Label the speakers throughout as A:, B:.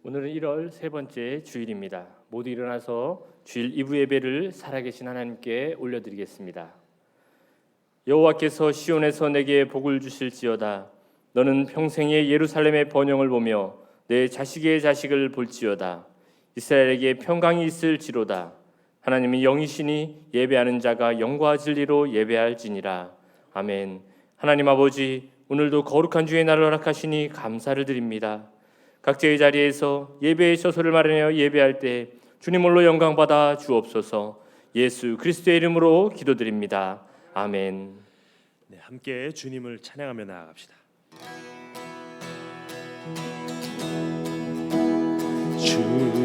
A: 오늘은 1월 세 번째 주일입니다. 모두 일어나서 주일 2부 예배를 살아계신 하나님께 올려드리겠습니다. 여호와께서 시온에서 내게 복을 주실지어다. 너는 평생에 예루살렘의 번영을 보며 내 자식의 자식을 볼지어다. 이스라엘에게 평강이 있을지로다. 하나님이 영이시니 예배하는 자가 영과 진리로 예배할지니라. 아멘. 하나님 아버지, 오늘도 거룩한 주의 날을 허락하시니 감사를 드립니다. 각자의 자리에서 예배의 처소를 마련하여 예배할 때 주님 홀로 영광 받아 주옵소서. 예수 그리스도의 이름으로 기도드립니다. 아멘.
B: 네, 함께 주님을 찬양하며 나아갑시다. 주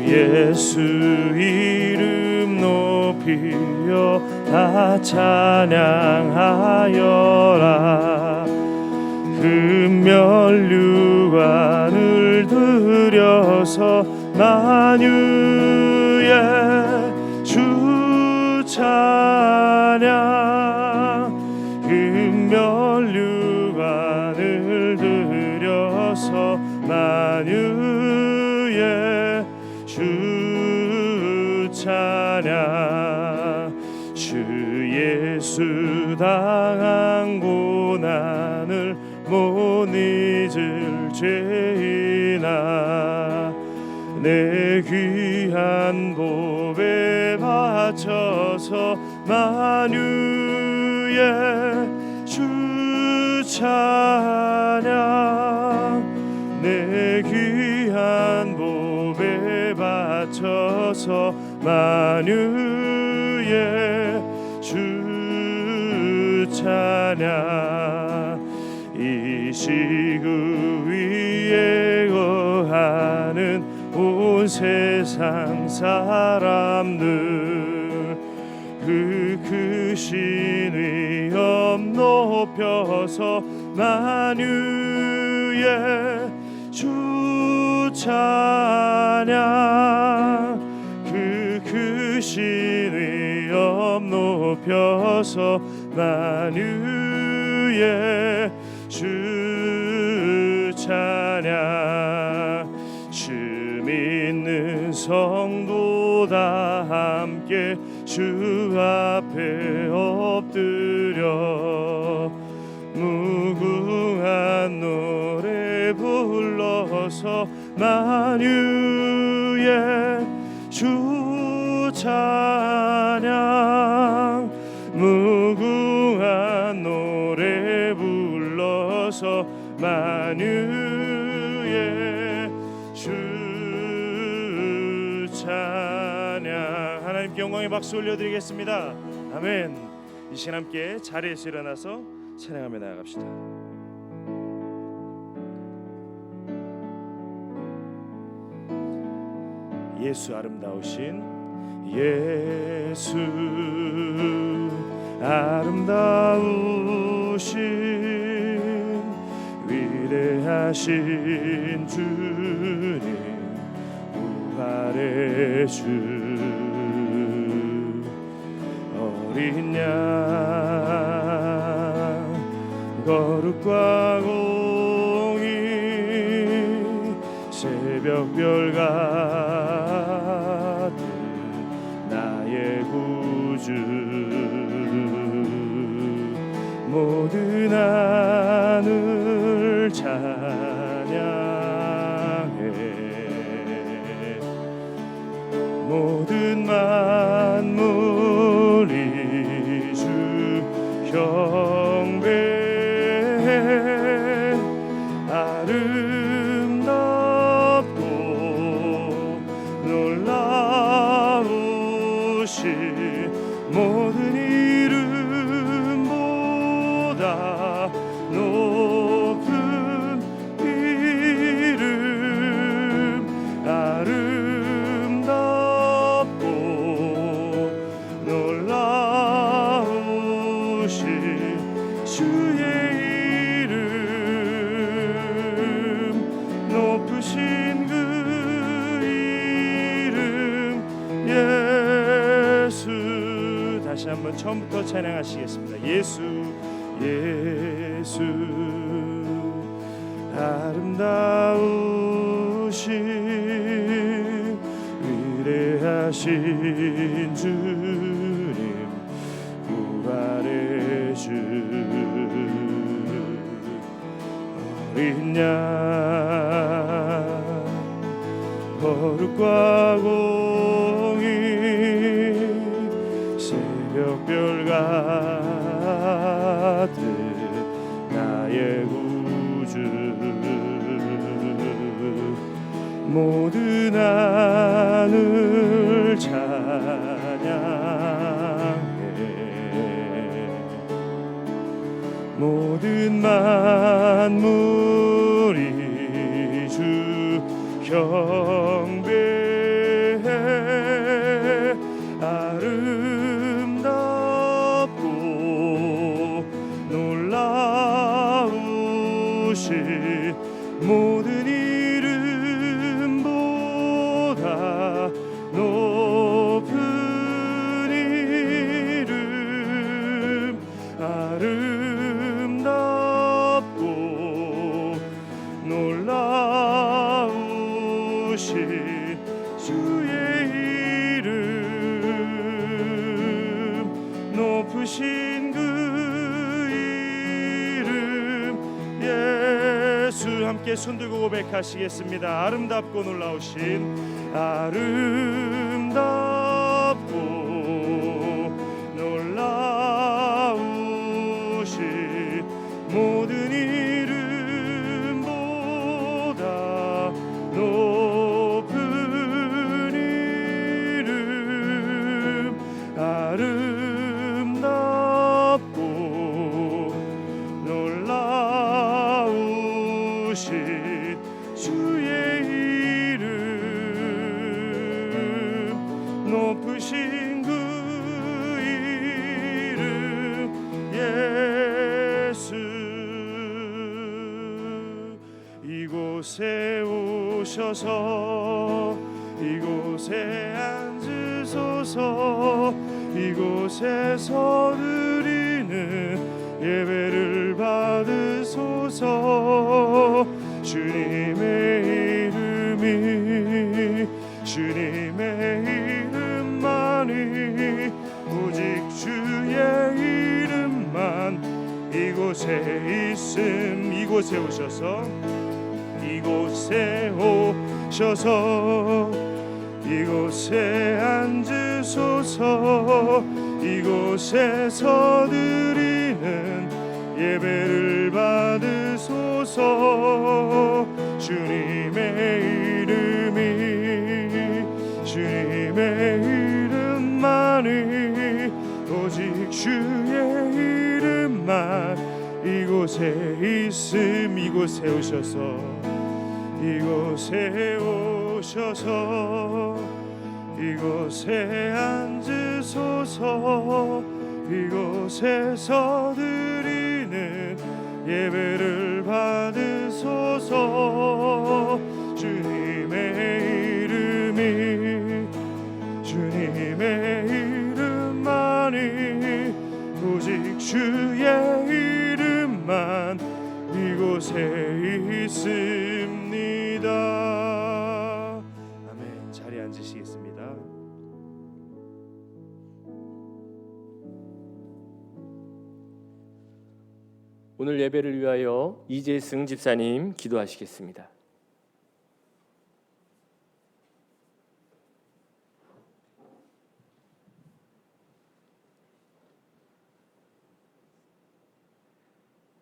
B: 예수 이름 높이여 다 찬양하여라. 금면류관을 들여서 만유의 주 찬양. 금면류관을 들여서 만유의 주 찬양. 주 예수 당한 고난을 못 잊을 죄인아, 내 귀한 보배 바쳐서 만유의 주 찬양. 내 귀한 보배 바쳐서 만유의 주 찬양. 이 시그 위에 거하는 온 세상 사람들, 그 크신 위엄 높여서 만유의 주 찬양. 그 크신 위엄 높여서 만유의 주 찬양. 주 믿는 성도 다 함께 주 앞에 엎드려 무궁한 노래 불러서 만유의 주 찬양. 무궁한 노래 불러서 만유의 주 찬양. 하나님께 영광의 박수 올려드리겠습니다. 아멘. 이 시간 함께 자리에서 일어나서 찬양하며 나아갑시다. 예수 아름다우신 예수 아름다우신 위대하신 주님, 부활의 주. 어린 양 거룩과 공의 새벽별 같은 나의 구주. 모든 하늘 찬양해. 모든 만물이 주 경배해. 아름답고 놀라우신 모든 이름보다 높은 이름. 아름답고 놀라우신 주의 이름. 높으신 그 이름 예수. 다시 한번 처음부터 찬양하시겠습니다. 예수 예수 아름다우신 자신 주님 부활의 주 어린 양 거룩과 공의 새벽별 같은 나의 구주 모든 하늘 찬양해 모든 만물이 주 경배해 아름답고 놀라우신 모든 이름보다 높은 이름 아름답고 놀라우신 주의 이름 높으신 그 이름 예수 함께 손들고 고백하시겠습니다. 아름답고 놀라우신 아름답고 놀라우신 모든 이름보다 높은 이름 아름답고 놀라우신 주의 이름 높으신 그 이름 예수 이곳에 오셔서 이곳에 앉으소서 이곳에서 드리는 예배를 받으소서 주님의 이름이 주님의 이름만이 오직 주의 이름만 이곳에 있음 이곳에 오셔서 이곳에 오셔서 이곳에 앉으소서 이곳에서 드리는 예배를 받으소서 주님의 이름이 주님의 이름만이 오직 주의 이름만 이곳에 있음 이곳에 오셔서 이곳에 오셔서 이곳에 앉으소서 이곳에서 드리는 예배를 받으소서 주님의 이름이 주님의 이름만이 오직 주의 이름만 이곳에 있습니다. 아멘. 자리에 앉으시겠습니다.
A: 오늘 예배를 위하여 이재승 집사님 기도하시겠습니다.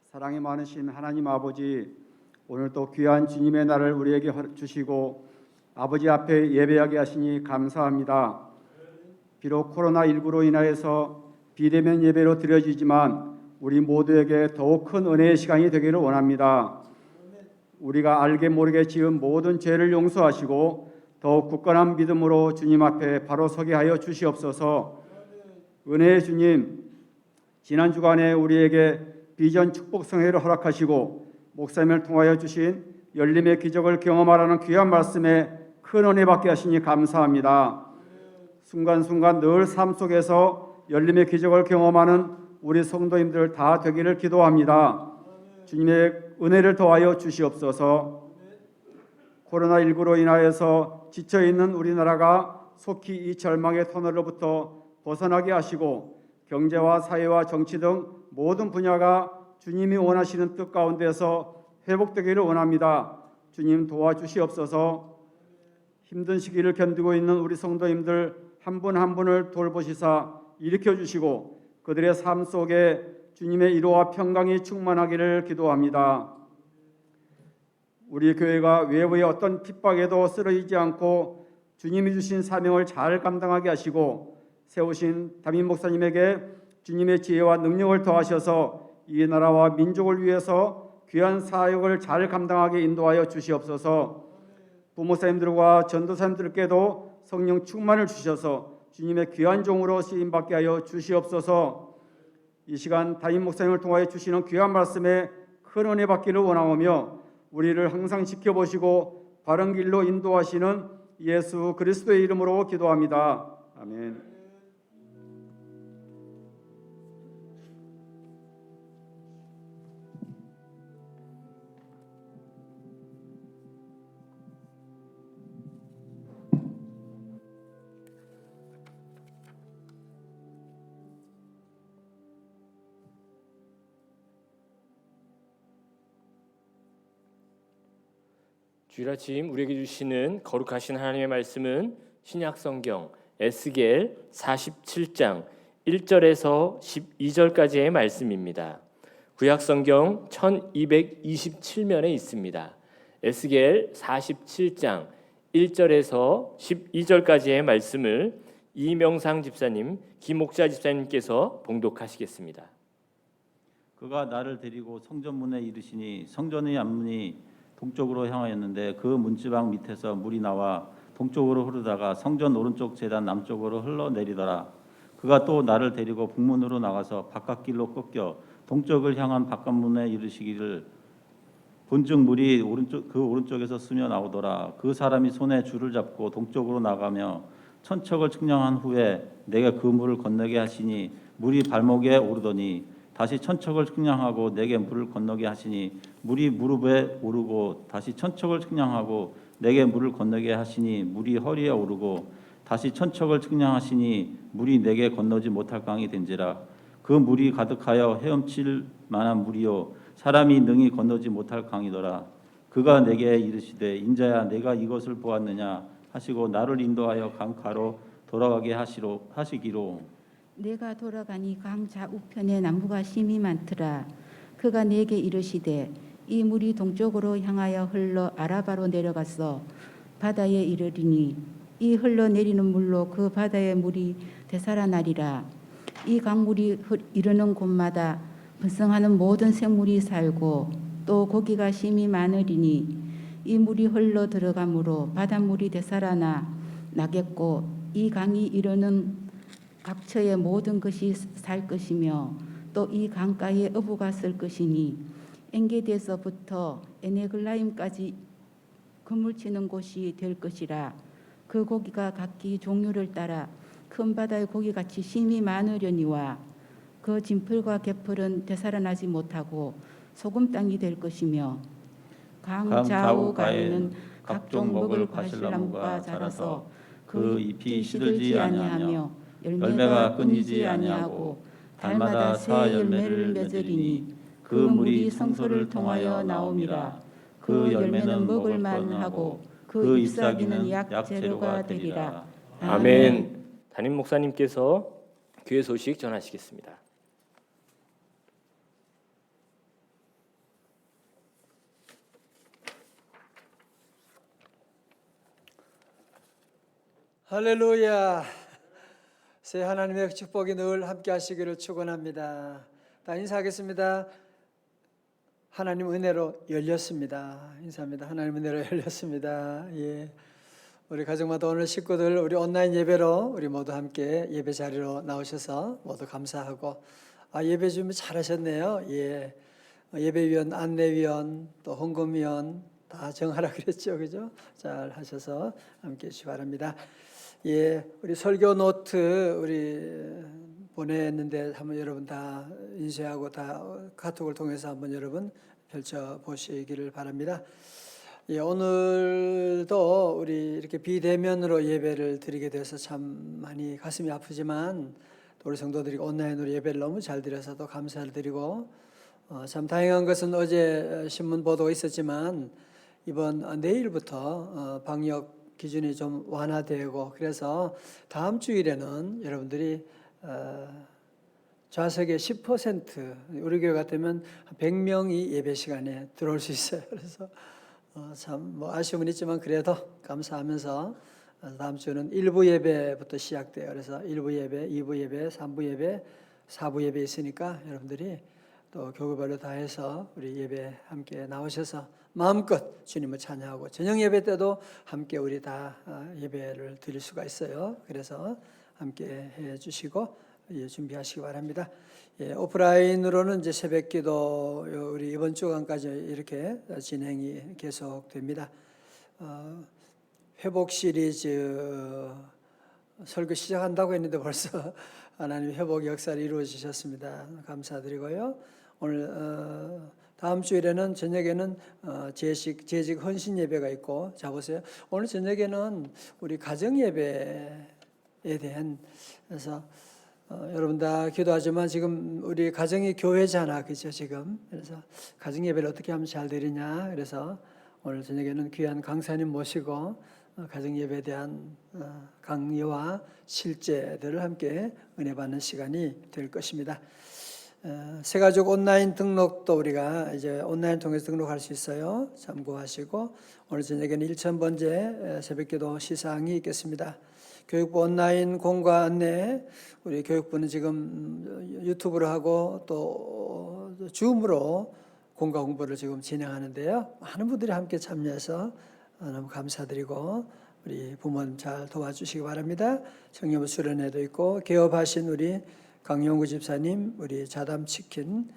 C: 사랑이 많으신 하나님 아버지, 오늘 또 귀한 주님의 날을 우리에게 주시고 아버지 앞에 예배하게 하시니 감사합니다. 비록 코로나19로 인하여서 비대면 예배로 드려지지만 우리 모두에게 더욱 큰 은혜의 시간이 되기를 원합니다. 우리가 알게 모르게 지은 모든 죄를 용서하시고 더욱 굳건한 믿음으로 주님 앞에 바로 서게 하여 주시옵소서. 은혜의 주님, 지난 주간에 우리에게 비전 축복 성회를 허락하시고 목사님을 통하여 주신 열림의 기적을 경험하라는 귀한 말씀에 큰 은혜 받게 하시니 감사합니다. 순간순간 늘 삶 속에서 열림의 기적을 경험하는 우리 성도님들 다 되기를 기도합니다. 주님의 은혜를 더하여 주시옵소서. 코로나19로 인하여서 지쳐있는 우리나라가 속히 이 절망의 터널로부터 벗어나게 하시고 경제와 사회와 정치 등 모든 분야가 주님이 원하시는 뜻 가운데서 회복되기를 원합니다. 주님 도와주시옵소서. 힘든 시기를 견디고 있는 우리 성도님들 한 분 한 분을 돌보시사 일으켜 주시고 그들의 삶 속에 주님의 위로와 평강이 충만하기를 기도합니다. 우리 교회가 외부의 어떤 핍박에도 쓰러지지 않고 주님이 주신 사명을 잘 감당하게 하시고 세우신 담임 목사님에게 주님의 지혜와 능력을 더하셔서 이 나라와 민족을 위해서 귀한 사역을 잘 감당하게 인도하여 주시옵소서. 부목사님들과 전도사님들께도 성령 충만을 주셔서 주님의 귀한 종으로 쓰임받게 하여 주시옵소서. 이 시간 담임 목사님을 통하여 주시는 귀한 말씀에 큰 은혜 받기를 원하오며 우리를 항상 지켜보시고 바른 길로 인도하시는 예수 그리스도의 이름으로 기도합니다. 아멘.
A: 주일 아침 우리에게 주시는 거룩하신 하나님의 말씀은 신약 성경 에스겔 47장 1절에서 12절까지의 말씀입니다. 구약 성경 1227면에 있습니다. 에스겔 47장 1절에서 12절까지의 말씀을 이명상 집사님, 김옥자 집사님께서 봉독하시겠습니다.
D: 그가 나를 데리고 성전문에 이르시니 성전의 앞문이 동쪽으로 향하였는데 그 문지방 밑에서 물이 나와 동쪽으로 흐르다가 성전 오른쪽 제단 남쪽으로 흘러내리더라. 그가 또 나를 데리고 북문으로 나가서 바깥길로 꺾여 동쪽을 향한 바깥문에 이르시기를 본즉 물이 그 오른쪽에서 스며 나오더라. 그 사람이 손에 줄을 잡고 동쪽으로 나가며 천척을 측량한 후에 내게 그 물을 건너게 하시니 물이 발목에 오르더니 다시 천척을 측량하고 내게 물을 건너게 하시니 물이 무릎에 오르고 다시 천척을 측량하고 내게 물을 건너게 하시니 물이 허리에 오르고 다시 천척을 측량하시니 물이 내게 건너지 못할 강이 된지라. 그 물이 가득하여 헤엄칠 만한 물이요 사람이 능히 건너지 못할 강이더라. 그가 내게 이르시되 인자야 내가 이것을 보았느냐 하시고 나를 인도하여 강가로 돌아가게 하시기로
E: 내가 돌아가니 강 좌우편에 나무가 심이 많더라. 그가 내게 이르시되 이 물이 동쪽으로 향하여 흘러 아라바로 내려가서 바다에 이르리니 이 흘러내리는 물로 그 바다의 물이 되살아나리라. 이 강물이 이르는 곳마다 번성하는 모든 생물이 살고 또 고기가 심이 많으리니 이 물이 흘러 들어가므로 바닷물이 되살아나 나겠고 이 강이 이르는 각처의 모든 것이 살 것이며 또 이 강가에 어부가 쓸 것이니 엔게디에서부터 에네글라임까지 그물치는 곳이 될 것이라. 그 고기가 각기 종류를 따라 큰 바다의 고기같이 심이 많으려니와 그 진풀과 개풀은 되살아나지 못하고 소금 땅이 될 것이며 강 좌우가에는 각종 먹을 과실나무가 자라서 그 잎이 시들지 아니하며 열매가 끊이지 아니하고 달마다 새 열매를 맺으리니 그 물이 성소를 통하여 나옴이라. 그 열매는 먹을 만하고 그 잎사귀는 약재료가 되리라.
A: 아멘. 담임 목사님께서 교회 소식 전하시겠습니다.
F: 할렐루야. 새 하나님의 축복이 늘 함께 하시기를 축원합니다. 다 인사하겠습니다. 하나님 은혜로 열렸습니다. 인사합니다. 하나님 은혜로 열렸습니다. 예. 우리 가정마다 오늘 식구들 우리 온라인 예배로 우리 모두 함께 예배 자리로 나오셔서 모두 감사하고 예배 준비 잘하셨네요. 예. 예배위원, 안내위원, 또 헌금위원 다 정하라 그랬죠, 그죠? 잘 하셔서 함께 해주시기 바랍니다. 예, 우리 설교 노트 우리 보냈는데 한번 여러분 다 인쇄하고 다 카톡을 통해서 한번 여러분 펼쳐 보시기를 바랍니다. 예, 오늘도 우리 이렇게 비대면으로 예배를 드리게 돼서 참 많이 가슴이 아프지만 또 우리 성도들이 온라인으로 예배를 너무 잘 드려서 또 감사를 드리고 참 다행한 것은 어제 신문 보도가 있었지만 이번 내일부터 방역 기준이 좀 완화되고 그래서 다음 주일에는 여러분들이 좌석의 10% 우리 교회 같으면 100명이 예배 시간에 들어올 수 있어요. 그래서 참 뭐 아쉬움은 있지만 그래도 감사하면서 다음 주는 1부 예배부터 시작돼요. 그래서 1부 예배, 2부 예배, 3부 예배, 4부 예배 있으니까 여러분들이 또 교구별로 다 해서 우리 예배 함께 나오셔서 마음껏 주님을 찬양하고 저녁 예배 때도 함께 우리 다 예배를 드릴 수가 있어요. 그래서 함께 해 주시고 준비하시기 바랍니다. 오프라인으로는 이제 새벽기도 우리 이번 주간까지 이렇게 진행이 계속됩니다. 회복 시리즈 설교 시작한다고 했는데 벌써 하나님 회복 역사를 이루어지셨습니다. 감사드리고요. 오늘 다음 주일에는 저녁에는 재직 헌신 예배가 있고 자 보세요. 오늘 저녁에는 우리 가정 예배에 대한 그래서 여러분 다 기도하지만 지금 우리 가정이 교회잖아, 그죠 지금. 그래서 가정 예배를 어떻게 하면 잘 되느냐. 그래서 오늘 저녁에는 귀한 강사님 모시고 가정 예배에 대한 강의와 실제들을 함께 은혜 받는 시간이 될 것입니다. 새가족 온라인 등록도 우리가 이제 온라인 통해서 등록할 수 있어요. 참고하시고 오늘 저녁에는 1000번째 새벽기도 시상이 있겠습니다. 교육부 온라인 공과 안내 우리 교육부는 지금 유튜브로 하고 또 줌으로 공과 공부를 지금 진행하는데요. 많은 분들이 함께 참여해서 너무 감사드리고 우리 부모님 잘 도와주시기 바랍니다. 청년부 수련회도 있고 개업하신 우리 강용구 집사님, 우리 자담치킨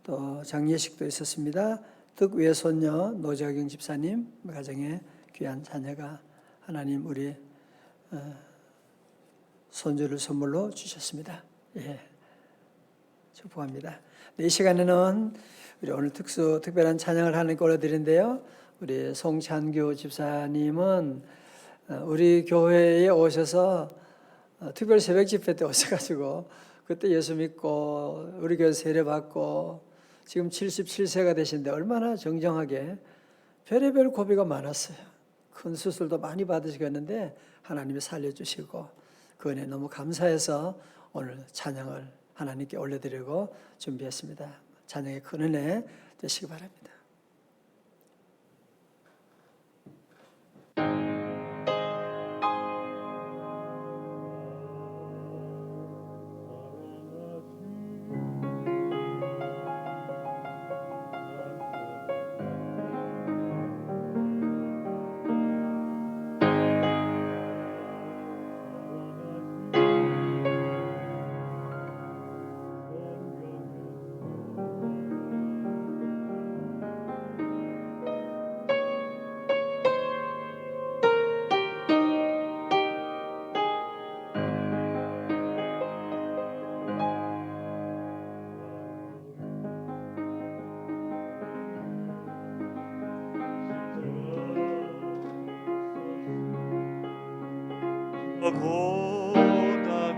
F: 또 장례식도 있었습니다. 득외손녀 노자경 집사님 가정에 귀한 자녀가 하나님 우리 손주를 선물로 주셨습니다. 예, 축복합니다. 이 시간에는 우리 오늘 특별한 찬양을 하나님께 올려드리는데요. 우리 송찬규 집사님은 우리 교회에 오셔서 특별 새벽 집회 때 오셔가지고 그때 예수 믿고 우리 교회 세례 받고 지금 77세가 되신데 얼마나 정정하게 별의별 고비가 많았어요. 큰 수술도 많이 받으시겠는데 하나님이 살려주시고 그 은혜 너무 감사해서 오늘 찬양을 하나님께 올려드리고 준비했습니다. 찬양의 큰 은혜 되시기 바랍니다.
B: 고난을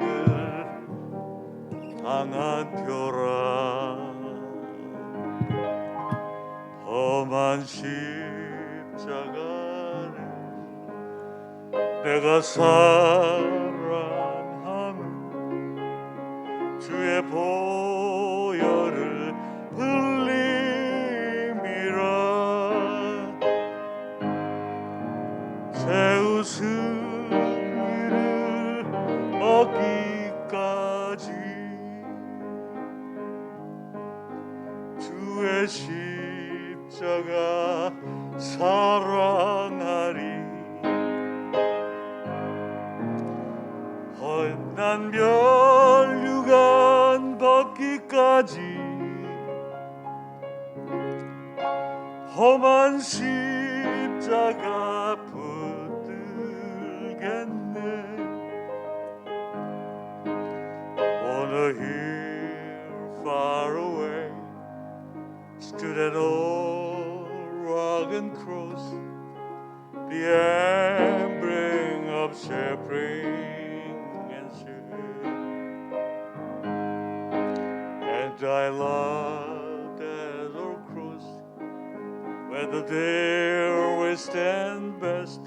B: 당한 표라 험한 십자가를 내가 사랑하는 주의 보혈을 흘림이라 제 웃음 얻기까지 주의 십자가 사랑하리 헛난 멸류관 벗기까지 험한 십자가 붙들겠네 On a hill far away stood an old rugged cross of suffering and sin. And I love that old cross, whether there we stand best,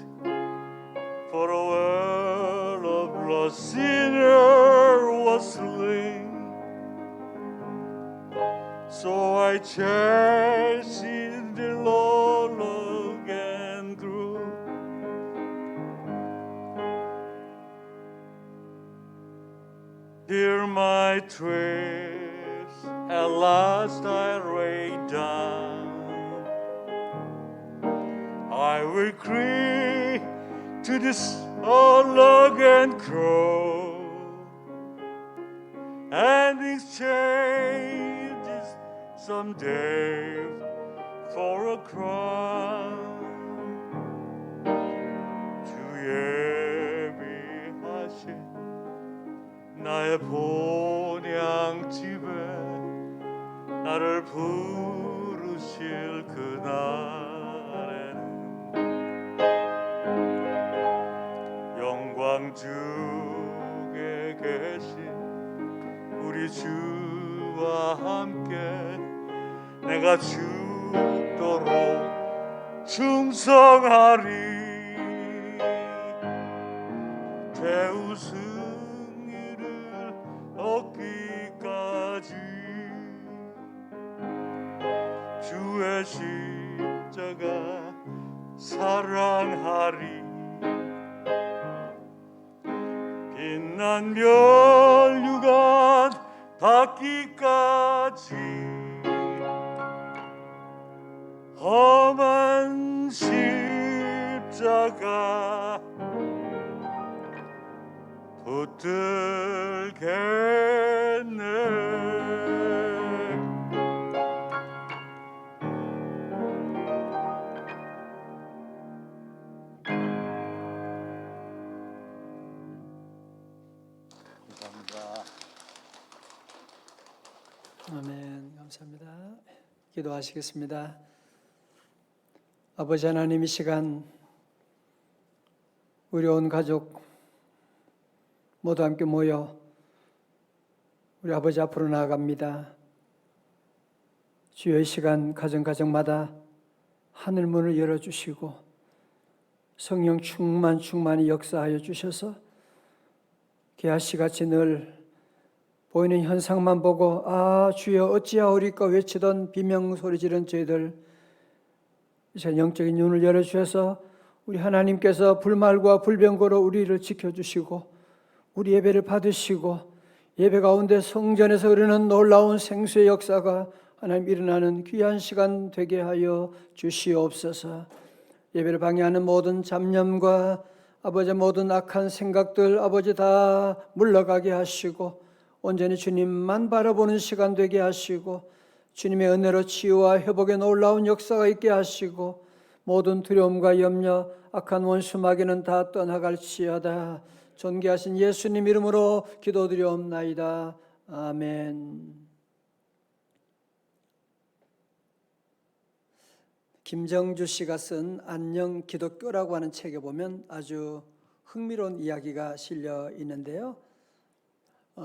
B: for a world of lost sinner was slain. So I cherish in the Lord again through. Here my trace at last I lay down. I will cling to this log and crow, and exchange this someday for a crown. 주의 미하신 나의 본향집에 나를 부르실 그날에는 영광 중에 계신 우리 주와 함께 내가 죽도록 충성하리. 대우승리를 얻기까지 주의 십자가 사랑하리. 빛난 멸류관 닿기까지 험한 십자가 붙들겠네.
D: 감사합니다.
F: 아멘. 감사합니다. 기도하시겠습니다. 아버지 하나님, 이 시간 우리 온 가족 모두 함께 모여 우리 아버지 앞으로 나아갑니다. 주여, 이 시간 가정마다 하늘 문을 열어주시고 성령 충만히 역사하여 주셔서 게하시같이 늘 보이는 현상만 보고 아 주여 어찌하오리까 외치던 비명소리 지른 저희들, 이제 영적인 눈을 열어주셔서 우리 하나님께서 불말과 불병거로 우리를 지켜주시고 우리 예배를 받으시고 예배 가운데 성전에서 흐르는 놀라운 생수의 역사가 하나님 일어나는 귀한 시간 되게 하여 주시옵소서. 예배를 방해하는 모든 잡념과 아버지 모든 악한 생각들 아버지 다 물러가게 하시고 온전히 주님만 바라보는 시간 되게 하시고 주님의 은혜로 치유와 회복의 놀라운 역사가 있게 하시고 모든 두려움과 염려 악한 원수 마귀는 다 떠나갈지어다. 존귀하신 예수님 이름으로 기도드리옵나이다. 아멘. 김정주 씨가 쓴 안녕 기독교라고 하는 책에 보면 아주 흥미로운 이야기가 실려 있는데요.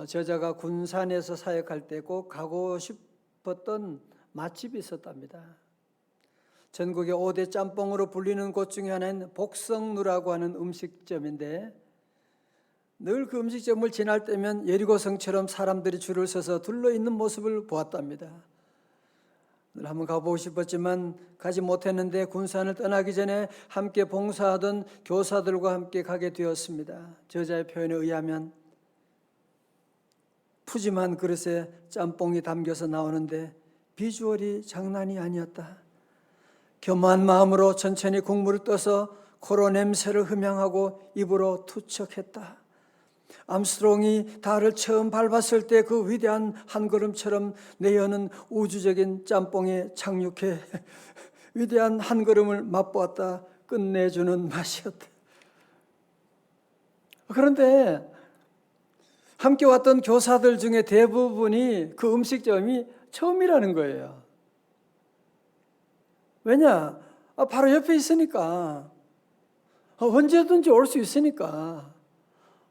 F: 저자가 군산에서 사역할 때 꼭 가고 싶었던 맛집이 있었답니다. 전국의 5대 짬뽕으로 불리는 곳 중에 하나인 복성루라고 하는 음식점인데 늘 그 음식점을 지날 때면 예리고성처럼 사람들이 줄을 서서 둘러있는 모습을 보았답니다. 늘 한번 가보고 싶었지만 가지 못했는데 군산을 떠나기 전에 함께 봉사하던 교사들과 함께 가게 되었습니다. 저자의 표현에 의하면 푸짐한 그릇에 짬뽕이 담겨서 나오는데 비주얼이 장난이 아니었다. 겸허한 마음으로 천천히 국물을 떠서 코로 냄새를 흠양하고 입으로 투척했다. 암스트롱이 달을 처음 밟았을 때 그 위대한 한 걸음처럼 내 혀는 우주적인 짬뽕에 착륙해 위대한 한 걸음을 맛보았다. 끝내주는 맛이었다. 그런데 함께 왔던 교사들 중에 대부분이 그 음식점이 처음이라는 거예요. 왜냐? 바로 옆에 있으니까. 언제든지 올 수 있으니까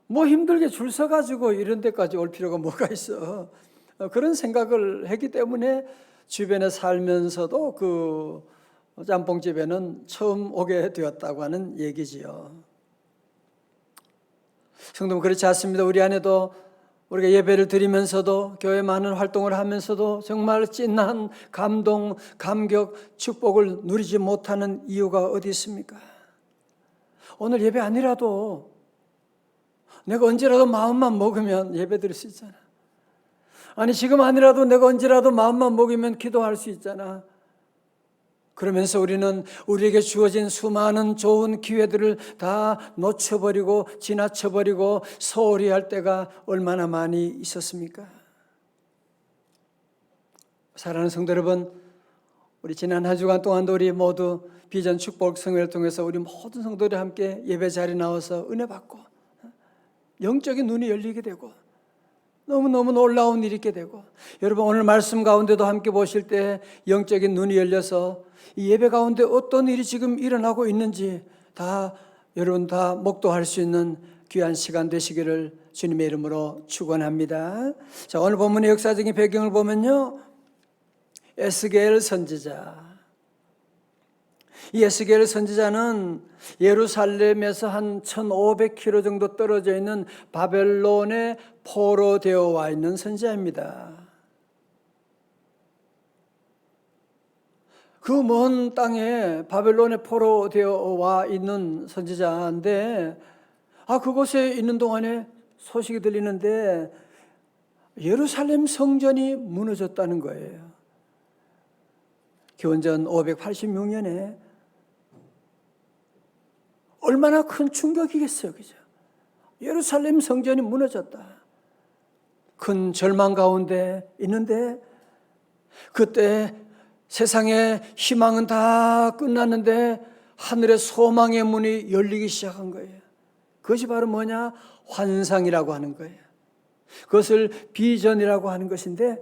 F: 뭐 힘들게 줄 서가지고 이런 데까지 올 필요가 뭐가 있어. 그런 생각을 했기 때문에 주변에 살면서도 그 짬뽕집에는 처음 오게 되었다고 하는 얘기지요. 성도는 그렇지 않습니다. 우리 안에도 우리가 예배를 드리면서도 교회 많은 활동을 하면서도 정말 찐한 감동, 감격, 축복을 누리지 못하는 이유가 어디 있습니까? 오늘 예배 아니라도 내가 언제라도 마음만 먹으면 예배 드릴 수 있잖아. 아니 지금 아니라도 내가 언제라도 마음만 먹으면 기도할 수 있잖아. 그러면서 우리는 우리에게 주어진 수많은 좋은 기회들을 다 놓쳐버리고 지나쳐버리고 소홀히 할 때가 얼마나 많이 있었습니까? 사랑하는 성도 여러분, 우리 지난 한 주간 동안도 우리 모두 비전 축복 성회를 통해서 우리 모든 성도들이 함께 예배 자리에 나와서 은혜 받고 영적인 눈이 열리게 되고 너무너무 놀라운 일이 있게 되고, 여러분 오늘 말씀 가운데도 함께 보실 때 영적인 눈이 열려서 이 예배 가운데 어떤 일이 지금 일어나고 있는지 다 여러분 다 목도할 수 있는 귀한 시간 되시기를 주님의 이름으로 축원합니다. 자, 오늘 본문의 역사적인 배경을 보면요, 에스겔 선지자. 이 에스겔 선지자는 예루살렘에서 한 1500km 정도 떨어져 있는 바벨론에 포로되어 와 있는 선지자입니다. 그 먼 땅에 바벨론에 포로되어 와 있는 선지자인데, 그곳에 있는 동안에 소식이 들리는데 예루살렘 성전이 무너졌다는 거예요. 기원전 586년에 얼마나 큰 충격이겠어요, 그죠? 예루살렘 성전이 무너졌다. 큰 절망 가운데 있는데, 그때 세상의 희망은 다 끝났는데 하늘의 소망의 문이 열리기 시작한 거예요. 그것이 바로 뭐냐? 환상이라고 하는 거예요. 그것을 비전이라고 하는 것인데,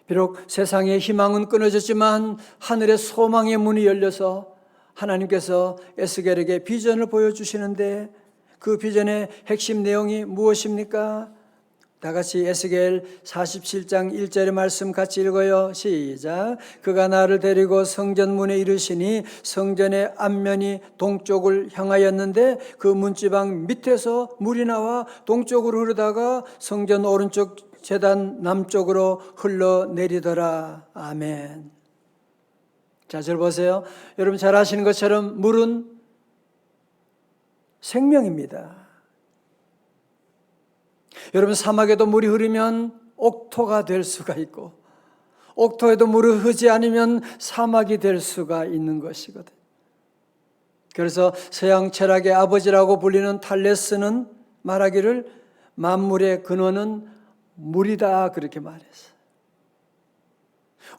F: 비록 세상의 희망은 끊어졌지만 하늘의 소망의 문이 열려서 하나님께서 에스겔에게 비전을 보여주시는데, 그 비전의 핵심 내용이 무엇입니까? 다 같이 에스겔 47장 1절의 말씀 같이 읽어요. 시작. 그가 나를 데리고 성전문에 이르시니 성전의 앞면이 동쪽을 향하였는데 그 문지방 밑에서 물이 나와 동쪽으로 흐르다가 성전 오른쪽 제단 남쪽으로 흘러내리더라. 아멘. 자, 절 보세요. 여러분 잘 아시는 것처럼 물은 생명입니다. 여러분 사막에도 물이 흐르면 옥토가 될 수가 있고, 옥토에도 물이 흐르지 않으면 사막이 될 수가 있는 것이거든. 그래서 서양 철학의 아버지라고 불리는 탈레스는 말하기를 만물의 근원은 물이다, 그렇게 말했어.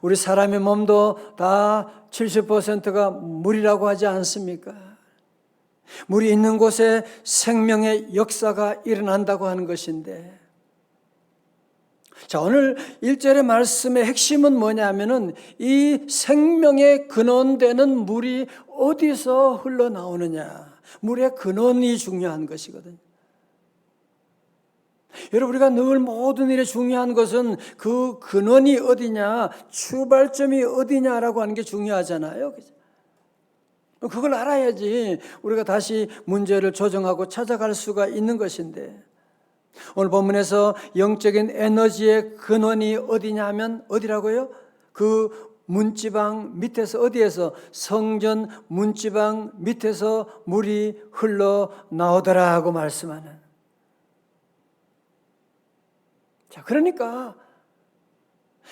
F: 우리 사람의 몸도 다 70%가 물이라고 하지 않습니까? 물이 있는 곳에 생명의 역사가 일어난다고 하는 것인데, 자, 오늘 1절의 말씀의 핵심은 뭐냐면은 이 생명의 근원되는 물이 어디서 흘러나오느냐, 물의 근원이 중요한 것이거든요. 여러분, 우리가 늘 모든 일에 중요한 것은 그 근원이 어디냐, 출발점이 어디냐라고 하는 게 중요하잖아요. 그죠? 그걸 알아야지 우리가 다시 문제를 조정하고 찾아갈 수가 있는 것인데, 오늘 본문에서 영적인 에너지의 근원이 어디냐 하면 어디라고요? 그 문지방 밑에서, 어디에서? 성전 문지방 밑에서 물이 흘러나오더라 하고 말씀하는. 자, 그러니까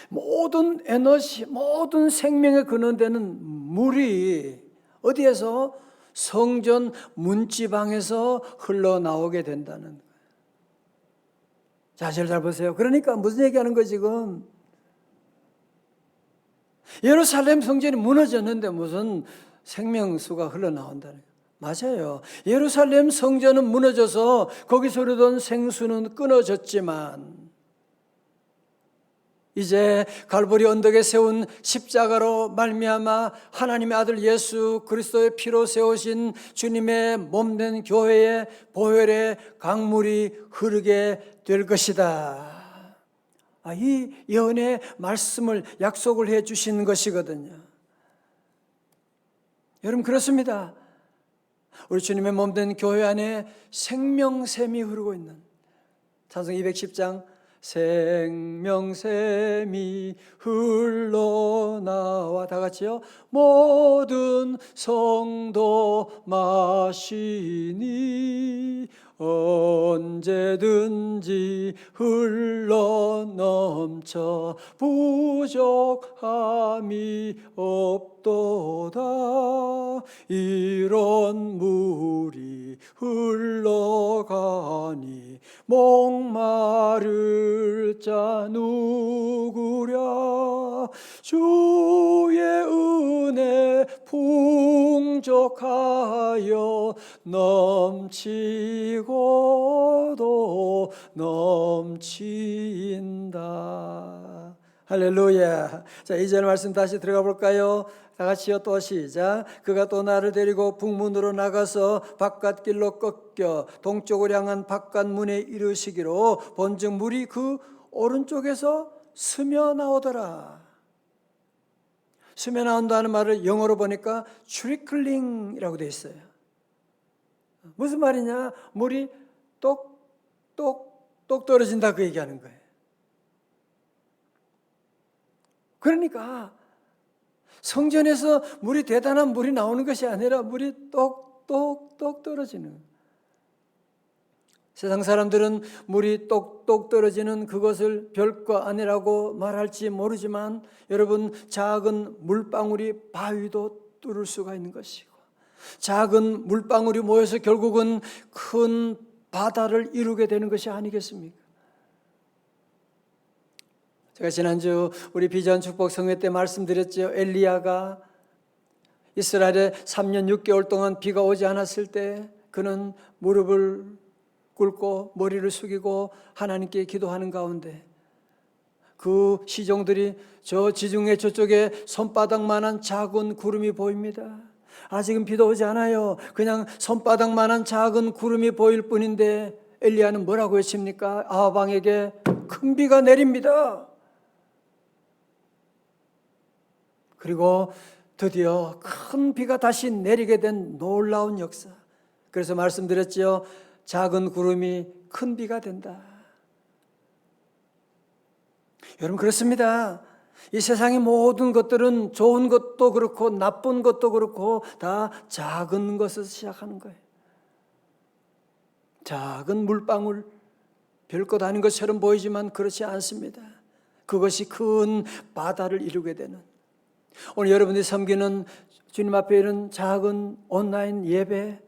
F: 모든 에너지, 모든 생명의 근원되는 물이 어디에서? 성전 문지방에서 흘러나오게 된다는 거예요. 자, 잘 보세요. 그러니까 무슨 얘기하는 거예요 지금? 예루살렘 성전이 무너졌는데 무슨 생명수가 흘러나온다는 거예요. 맞아요. 예루살렘 성전은 무너져서 거기서 흐르던 생수는 끊어졌지만 이제 갈보리 언덕에 세운 십자가로 말미암아 하나님의 아들 예수 그리스도의 피로 세우신 주님의 몸된 교회에 보혈의 강물이 흐르게 될 것이다. 이 예언의 말씀을 약속을 해 주신 것이거든요. 여러분 그렇습니다. 우리 주님의 몸된 교회 안에 생명샘이 흐르고 있는 찬송 210장 생명샘이 흘러나와 다 같이요. 모든 성도 마시니 언제든지 흘러넘쳐 부족함이 없도다. 이런 물이 흘러가니 목마를 자 누구랴. 주의 은혜 풍족하여 넘치고도 넘친다. 할렐루야. 자, 2절 말씀 다시 들어가 볼까요? 다 같이요. 또 시작. 그가 또 나를 데리고 북문으로 나가서 바깥길로 꺾여 동쪽을 향한 바깥문에 이르시기로 본즉 물이 그 오른쪽에서 스며 나오더라. 스며 나온다는 말을 영어로 보니까 트리클링이라고 되어 있어요. 무슨 말이냐? 물이 똑똑똑 떨어진다 그 얘기하는 거예요. 그러니까 성전에서 물이 대단한 물이 나오는 것이 아니라 물이 똑똑똑 떨어지는 거예요. 세상 사람들은 물이 똑똑 떨어지는 그것을 별거 아니라고 말할지 모르지만 여러분 작은 물방울이 바위도 뚫을 수가 있는 것이고 작은 물방울이 모여서 결국은 큰 바다를 이루게 되는 것이 아니겠습니까? 제가 지난주 우리 비전 축복 성회 때 말씀드렸죠. 엘리야가 이스라엘에 3년 6개월 동안 비가 오지 않았을 때 그는 무릎을 꿇고 머리를 숙이고 하나님께 기도하는 가운데 그 시종들이 저 지중해 저쪽에 손바닥만한 작은 구름이 보입니다. 아직은 비도 오지 않아요. 그냥 손바닥만한 작은 구름이 보일 뿐인데 엘리야는 뭐라고 외칩니까? 아합 왕에게 큰 비가 내립니다. 그리고 드디어 큰 비가 다시 내리게 된 놀라운 역사. 그래서 말씀드렸죠. 작은 구름이 큰 비가 된다. 여러분 그렇습니다. 이 세상의 모든 것들은 좋은 것도 그렇고 나쁜 것도 그렇고 다 작은 것에서 시작하는 거예요. 작은 물방울, 별것 아닌 것처럼 보이지만 그렇지 않습니다. 그것이 큰 바다를 이루게 되는 오늘 여러분들이 섬기는 주님 앞에 있는 작은 온라인 예배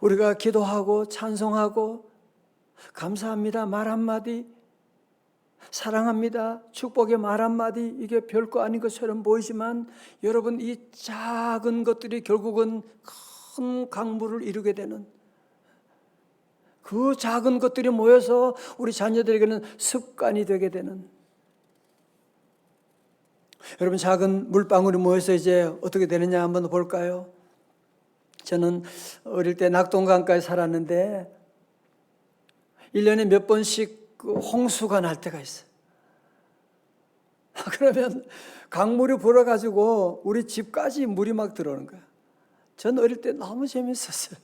F: 우리가 기도하고 찬송하고 감사합니다 말 한마디 사랑합니다 축복의 말 한마디 이게 별거 아닌 것처럼 보이지만 여러분 이 작은 것들이 결국은 큰 강물을 이루게 되는 그 작은 것들이 모여서 우리 자녀들에게는 습관이 되게 되는 여러분 작은 물방울이 모여서 이제 어떻게 되느냐 한번 볼까요? 저는 어릴 때 낙동강가에 살았는데 1년에 몇 번씩 그 홍수가 날 때가 있어요. 그러면 강물이 불어가지고 우리 집까지 물이 막 들어오는 거야. 전 어릴 때 너무 재밌었어요.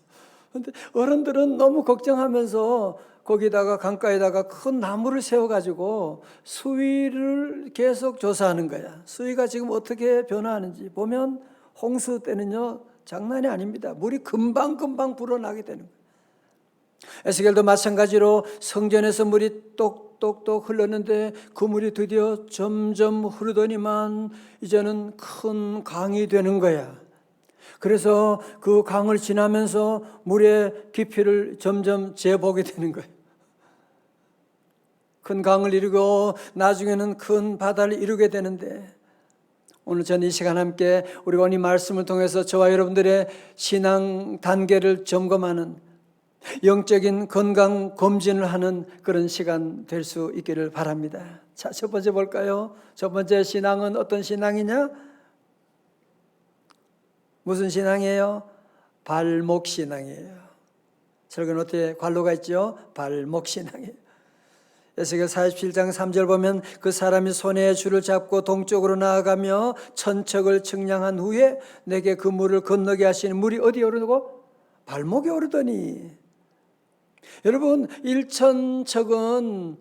F: 근데 어른들은 너무 걱정하면서 거기다가 강가에다가 큰 나무를 세워가지고 수위를 계속 조사하는 거야. 수위가 지금 어떻게 변화하는지 보면 홍수 때는요 장난이 아닙니다. 물이 금방 불어나게 되는 거예요. 에스겔도 마찬가지로 성전에서 물이 똑똑똑 흘렀는데 그 물이 드디어 점점 흐르더니만 이제는 큰 강이 되는 거야. 그래서 그 강을 지나면서 물의 깊이를 점점 재보게 되는 거예요. 큰 강을 이루고 나중에는 큰 바다를 이루게 되는데 오늘 저는 이 시간 함께 우리가 이 말씀을 통해서 저와 여러분들의 신앙 단계를 점검하는 영적인 건강 검진을 하는 그런 시간 될 수 있기를 바랍니다. 자, 첫 번째 볼까요? 첫 번째 신앙은 어떤 신앙이냐? 무슨 신앙이에요? 발목 신앙이에요. 설교노트에 관로가 있죠? 발목 신앙이에요. 에스겔 47장 3절 보면 그 사람이 손에 줄을 잡고 동쪽으로 나아가며 천척을 측량한 후에 내게 그 물을 건너게 하시니 물이 어디에 오르고? 발목에 오르더니. 여러분 1천척은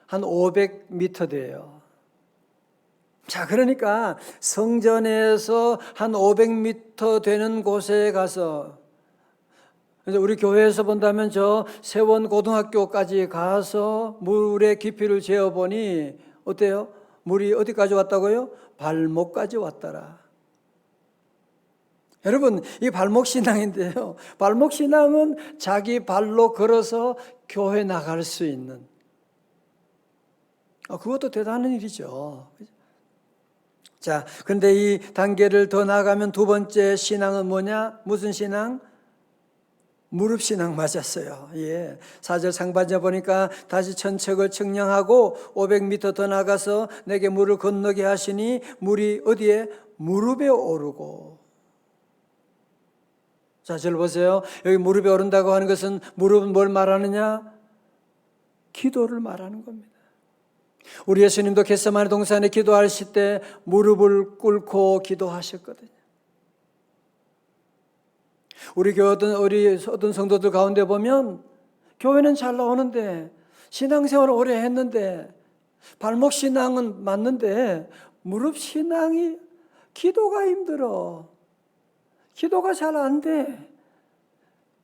F: 한 500m 돼요. 자, 그러니까 성전에서 한 500m 되는 곳에 가서, 그래서 우리 교회에서 본다면 저 세원 고등학교까지 가서 물의 깊이를 재어보니 어때요? 물이 어디까지 왔다고요? 발목까지 왔더라. 여러분, 이 발목 신앙인데요. 발목 신앙은 자기 발로 걸어서 교회 나갈 수 있는, 그것도 대단한 일이죠. 자, 그런데 이 단계를 더 나가면 두 번째 신앙은 뭐냐? 무슨 신앙? 무릎 신앙 맞았어요. 예. 4절 상반절 보니까 다시 천척을 측량하고 500m 더 나가서 내게 물을 건너게 하시니 물이 어디에? 무릎에 오르고. 자, 저를 보세요. 여기 무릎에 오른다고 하는 것은 무릎은 뭘 말하느냐? 기도를 말하는 겁니다. 우리 예수님도 겟세마네 동산에 기도하실 때 무릎을 꿇고 기도하셨거든요. 우리 어떤 성도들 가운데 보면 교회는 잘 나오는데 신앙생활을 오래 했는데 발목 신앙은 맞는데 무릎 신앙이 기도가 힘들어. 기도가 잘 안 돼.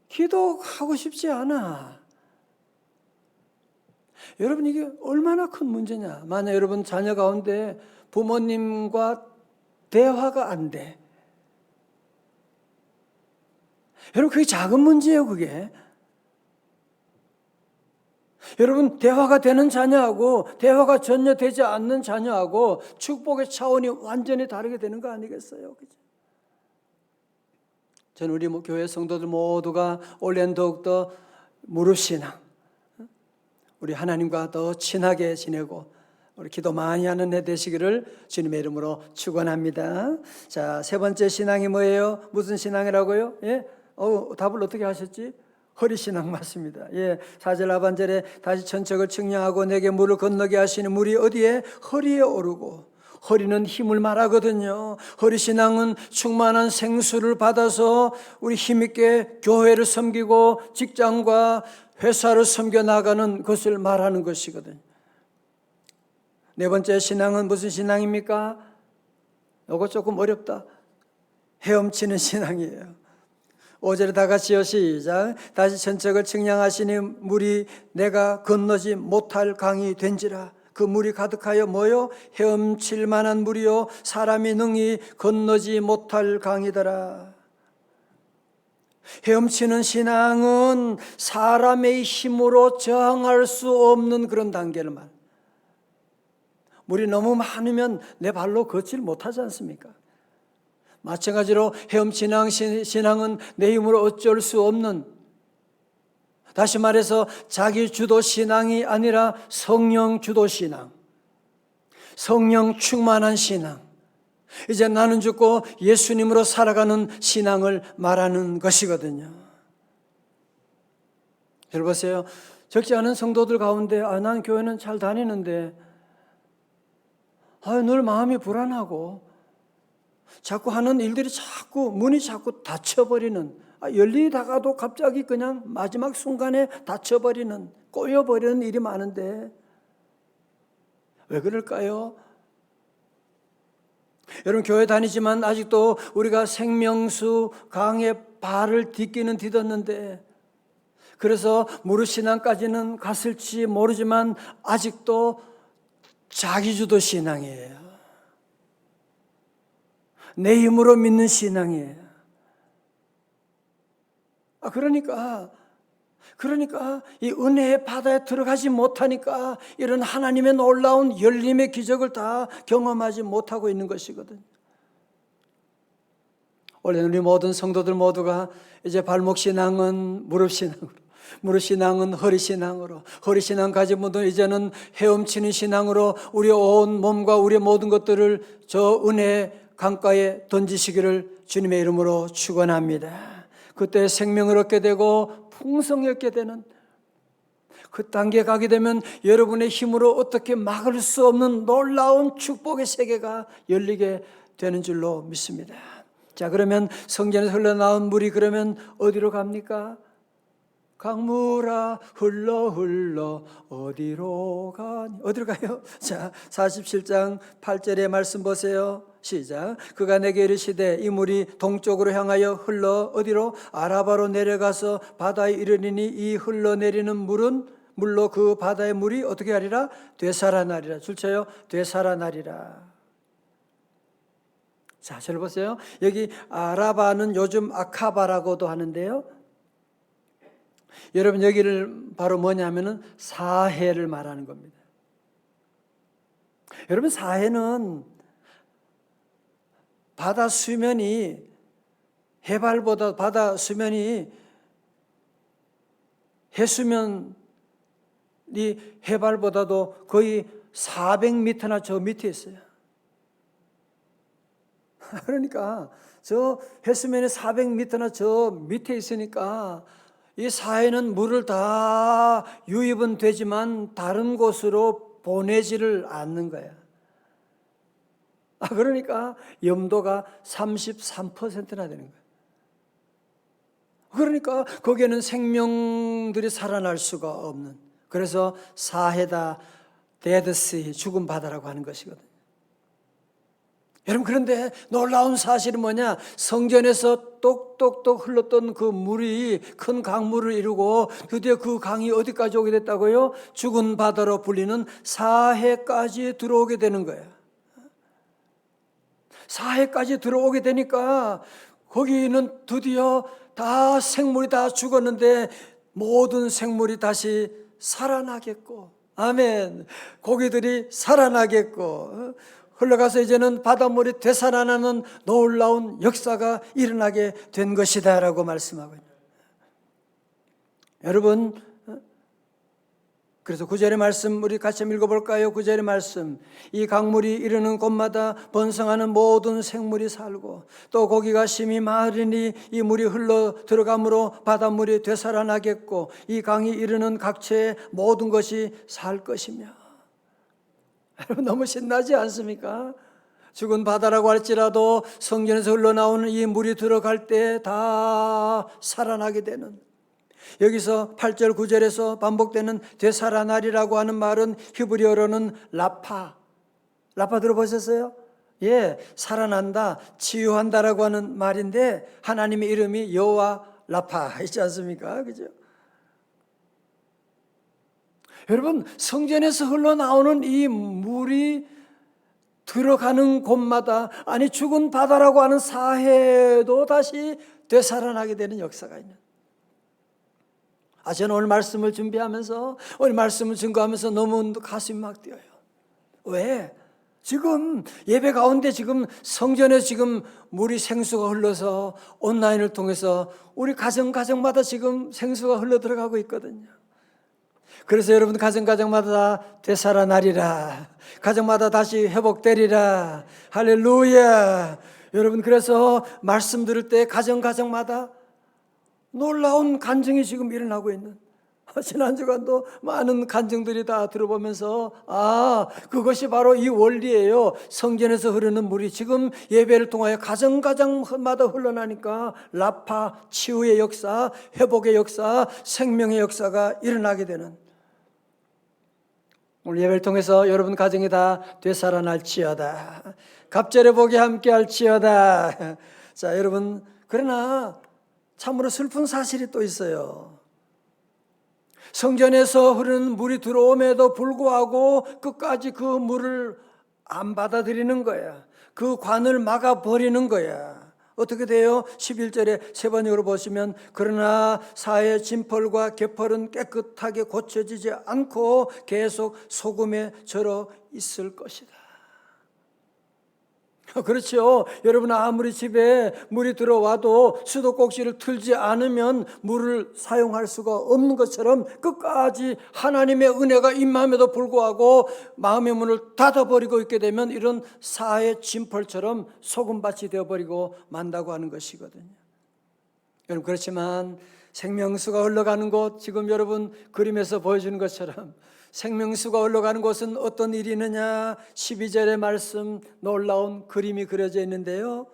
F: 기도하고 싶지 않아. 여러분, 이게 얼마나 큰 문제냐. 만약 여러분 자녀 가운데 부모님과 대화가 안 돼. 여러분, 그게 작은 문제예요, 그게. 여러분, 대화가 되는 자녀하고 대화가 전혀 되지 않는 자녀하고 축복의 차원이 완전히 다르게 되는 거 아니겠어요? 그죠? 저는 우리 교회 성도들 모두가 올해는 더욱더 무릎신앙, 우리 하나님과 더 친하게 지내고 우리 기도 많이 하는 해 되시기를 주님의 이름으로 축원합니다. 자, 세 번째 신앙이 뭐예요? 무슨 신앙이라고요? 예? 답을 어떻게 하셨지? 허리신앙 맞습니다. 예, 4절 하반절에 다시 천척을 측량하고 내게 물을 건너게 하시는 물이 어디에? 허리에 오르고. 허리는 힘을 말하거든요. 허리신앙은 충만한 생수를 받아서 우리 힘있게 교회를 섬기고 직장과 회사를 섬겨 나가는 것을 말하는 것이거든요. 네 번째 신앙은 무슨 신앙입니까? 이거 조금 어렵다. 헤엄치는 신앙이에요. 5절에 다 같이요, 시작. 다시 천척을 측량하시니 물이 내가 건너지 못할 강이 된지라. 그 물이 가득하여 뭐요? 헤엄칠 만한 물이요, 사람이 능히 건너지 못할 강이더라. 헤엄치는 신앙은 사람의 힘으로 저항할 수 없는 그런 단계를 말. 물이 너무 많으면 내 발로 걷질 못하지 않습니까? 마찬가지로 헤엄치는 신앙은 내 힘으로 어쩔 수 없는, 다시 말해서 자기 주도 신앙이 아니라 성령 주도 신앙, 성령 충만한 신앙, 이제 나는 죽고 예수님으로 살아가는 신앙을 말하는 것이거든요. 여러분 보세요. 적지 않은 성도들 가운데 난 교회는 잘 다니는데 늘 마음이 불안하고 자꾸 하는 일들이 자꾸 문이 자꾸 닫혀버리는, 열리다가도 갑자기 그냥 마지막 순간에 닫혀버리는, 꼬여버리는 일이 많은데 왜 그럴까요? 여러분, 교회 다니지만 아직도 우리가 생명수 강에 발을 디뎠는데, 그래서 무릎 신앙까지는 갔을지 모르지만 아직도 자기주도 신앙이에요. 내 힘으로 믿는 신앙이에요. 그러니까 이 은혜의 바다에 들어가지 못하니까 이런 하나님의 놀라운 열림의 기적을 다 경험하지 못하고 있는 것이거든요. 원래 우리 모든 성도들 모두가 이제 발목 신앙은 무릎 신앙으로, 무릇 신앙은 허리 신앙으로, 허리 신앙 가진 분들은 이제는 헤엄치는 신앙으로 우리 온 몸과 우리의 모든 것들을 저 은혜 강가에 던지시기를 주님의 이름으로 축원합니다. 그때 생명을 얻게 되고 풍성히 얻게 되는 그 단계에 가게 되면 여러분의 힘으로 어떻게 막을 수 없는 놀라운 축복의 세계가 열리게 되는 줄로 믿습니다. 자, 그러면 성전에서 흘러나온 물이 그러면 어디로 갑니까? 강물아 흘러 흘러 어디로 가니? 어디로 가요? 자, 47장 8절의 말씀 보세요. 시작. 그가 내게 이르시되 이 물이 동쪽으로 향하여 흘러 어디로? 아라바로 내려가서 바다에 이르리니 이 흘러내리는 물로 그 바다의 물이 어떻게 하리라? 되살아나리라. 줄 쳐요. 되살아나리라. 자, 잘 보세요. 여기 아라바는 요즘 아카바라고도 하는데요. 여러분, 여기를 바로 뭐냐면은 사해를 말하는 겁니다. 여러분, 사해는 바다 수면이 해발보다 바다 수면이 해수면이 해발보다도 거의 400m나 저 밑에 있어요. 그러니까 저 해수면이 400m나 저 밑에 있으니까 이 사해는 물을 다 유입은 되지만 다른 곳으로 보내지를 않는 거야. 그러니까 염도가 33%나 되는 거야. 그러니까 거기에는 생명들이 살아날 수가 없는, 그래서 사해다, 데드시, 죽은 바다라고 하는 것이거든요. 여러분, 그런데 놀라운 사실은 뭐냐? 성전에서 똑똑똑 흘렀던 그 물이 큰 강물을 이루고 드디어 그 강이 어디까지 오게 됐다고요? 죽은 바다로 불리는 사해까지 들어오게 되는 거예요. 사해까지 들어오게 되니까 거기는 드디어 다 생물이 다 죽었는데 모든 생물이 다시 살아나겠고, 아멘, 고기들이 살아나겠고, 흘러가서 이제는 바닷물이 되살아나는 놀라운 역사가 일어나게 된 것이다 라고 말씀하고 있습니다. 여러분, 그래서 9절의 말씀 우리 같이 한번 읽어볼까요? 9절의 말씀, 이 강물이 이르는 곳마다 번성하는 모든 생물이 살고 또 고기가 심히 많으니 이 물이 흘러 들어가므로 바닷물이 되살아나겠고 이 강이 이르는 각처의 모든 것이 살 것이며. 여러분, 너무 신나지 않습니까? 죽은 바다라고 할지라도 성전에서 흘러나오는 이 물이 들어갈 때 다 살아나게 되는, 여기서 8절 9절에서 반복되는 되살아나리라고 하는 말은 히브리어로는 라파 들어보셨어요? 예, 살아난다, 치유한다라고 하는 말인데 하나님의 이름이 여호와 라파 있지 않습니까? 그죠? 여러분, 성전에서 흘러나오는 이 물이 들어가는 곳마다, 아니 죽은 바다라고 하는 사해도 다시 되살아나게 되는 역사가 있는. 저는 오늘 말씀을 준비하면서, 오늘 말씀을 증거하면서 너무 가슴이 막 뛰어요. 왜? 지금 예배 가운데 지금 성전에 지금 물이 생수가 흘러서 온라인을 통해서 우리 가정마다 지금 생수가 흘러 들어가고 있거든요. 그래서 여러분, 가정마다 되살아나리라, 가정마다 다시 회복되리라. 할렐루야. 여러분, 그래서 말씀 들을 때 가정마다 놀라운 간증이 지금 일어나고 있는, 지난 주간도 많은 간증들이 다 들어보면서 그것이 바로 이 원리예요. 성전에서 흐르는 물이 지금 예배를 통하여 가정마다 흘러나니까 라파, 치유의 역사, 회복의 역사, 생명의 역사가 일어나게 되는, 오늘 예배를 통해서 여러분 가정이 다 되살아날지어다, 갑절의 복이 함께할지어다. 자, 여러분, 그러나 참으로 슬픈 사실이 또 있어요. 성전에서 흐르는 물이 들어옴에도 불구하고 끝까지 그 물을 안 받아들이는 거야. 그 관을 막아버리는 거야. 어떻게 돼요? 11절에 세 번역으로 보시면, 그러나 사해 진펄과 개펄은 깨끗하게 고쳐지지 않고 계속 소금에 절어 있을 것이다. 그렇죠. 여러분 아무리 집에 물이 들어와도 수도꼭지를 틀지 않으면 물을 사용할 수가 없는 것처럼 끝까지 하나님의 은혜가 임함에도 불구하고 마음의 문을 닫아버리고 있게 되면 이런 사의 진펄처럼 소금밭이 되어버리고 만다고 하는 것이거든요. 여러분 그렇지만 생명수가 흘러가는 곳, 지금 여러분 그림에서 보여주는 것처럼 생명수가 흘러가는 곳은 어떤 일이 있느냐. 12절의 말씀, 놀라운 그림이 그려져 있는데요.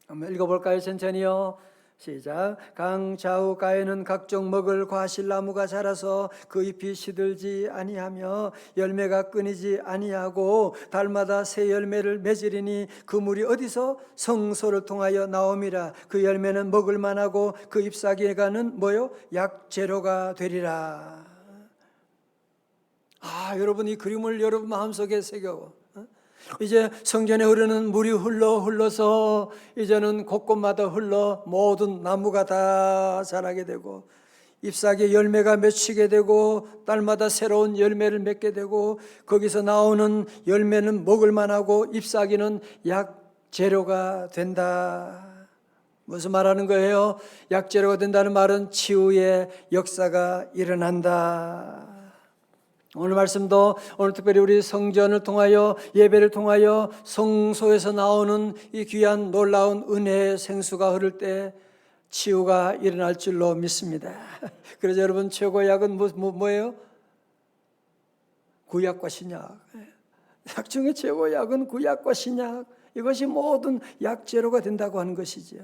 F: 한번 읽어볼까요? 천천히요. 시작. 강 좌우가에는 각종 먹을 과실나무가 자라서 그 잎이 시들지 아니하며 열매가 끊이지 아니하고 달마다 새 열매를 맺으리니 그 물이 어디서? 성소를 통하여 나옴이라. 그 열매는 먹을 만하고 그 잎사귀가는 뭐요? 약재료가 되리라. 여러분 이 그림을 여러분 마음속에 새겨. 이제 성전에 흐르는 물이 흘러서 이제는 곳곳마다 흘러 모든 나무가 다 자라게 되고 잎사귀 열매가 맺히게 되고 딸마다 새로운 열매를 맺게 되고 거기서 나오는 열매는 먹을 만하고 잎사귀는 약재료가 된다. 무슨 말하는 거예요? 약재료가 된다는 말은 치유의 역사가 일어난다. 오늘 말씀도 오늘 특별히 우리 성전을 통하여 예배를 통하여 성소에서 나오는 이 귀한 놀라운 은혜의 생수가 흐를 때 치유가 일어날 줄로 믿습니다. 그래서 여러분 최고의 약은 뭐예요? 구약과 신약. 약 중에 최고의 약은 구약과 신약. 이것이 모든 약재료가 된다고 하는 것이죠.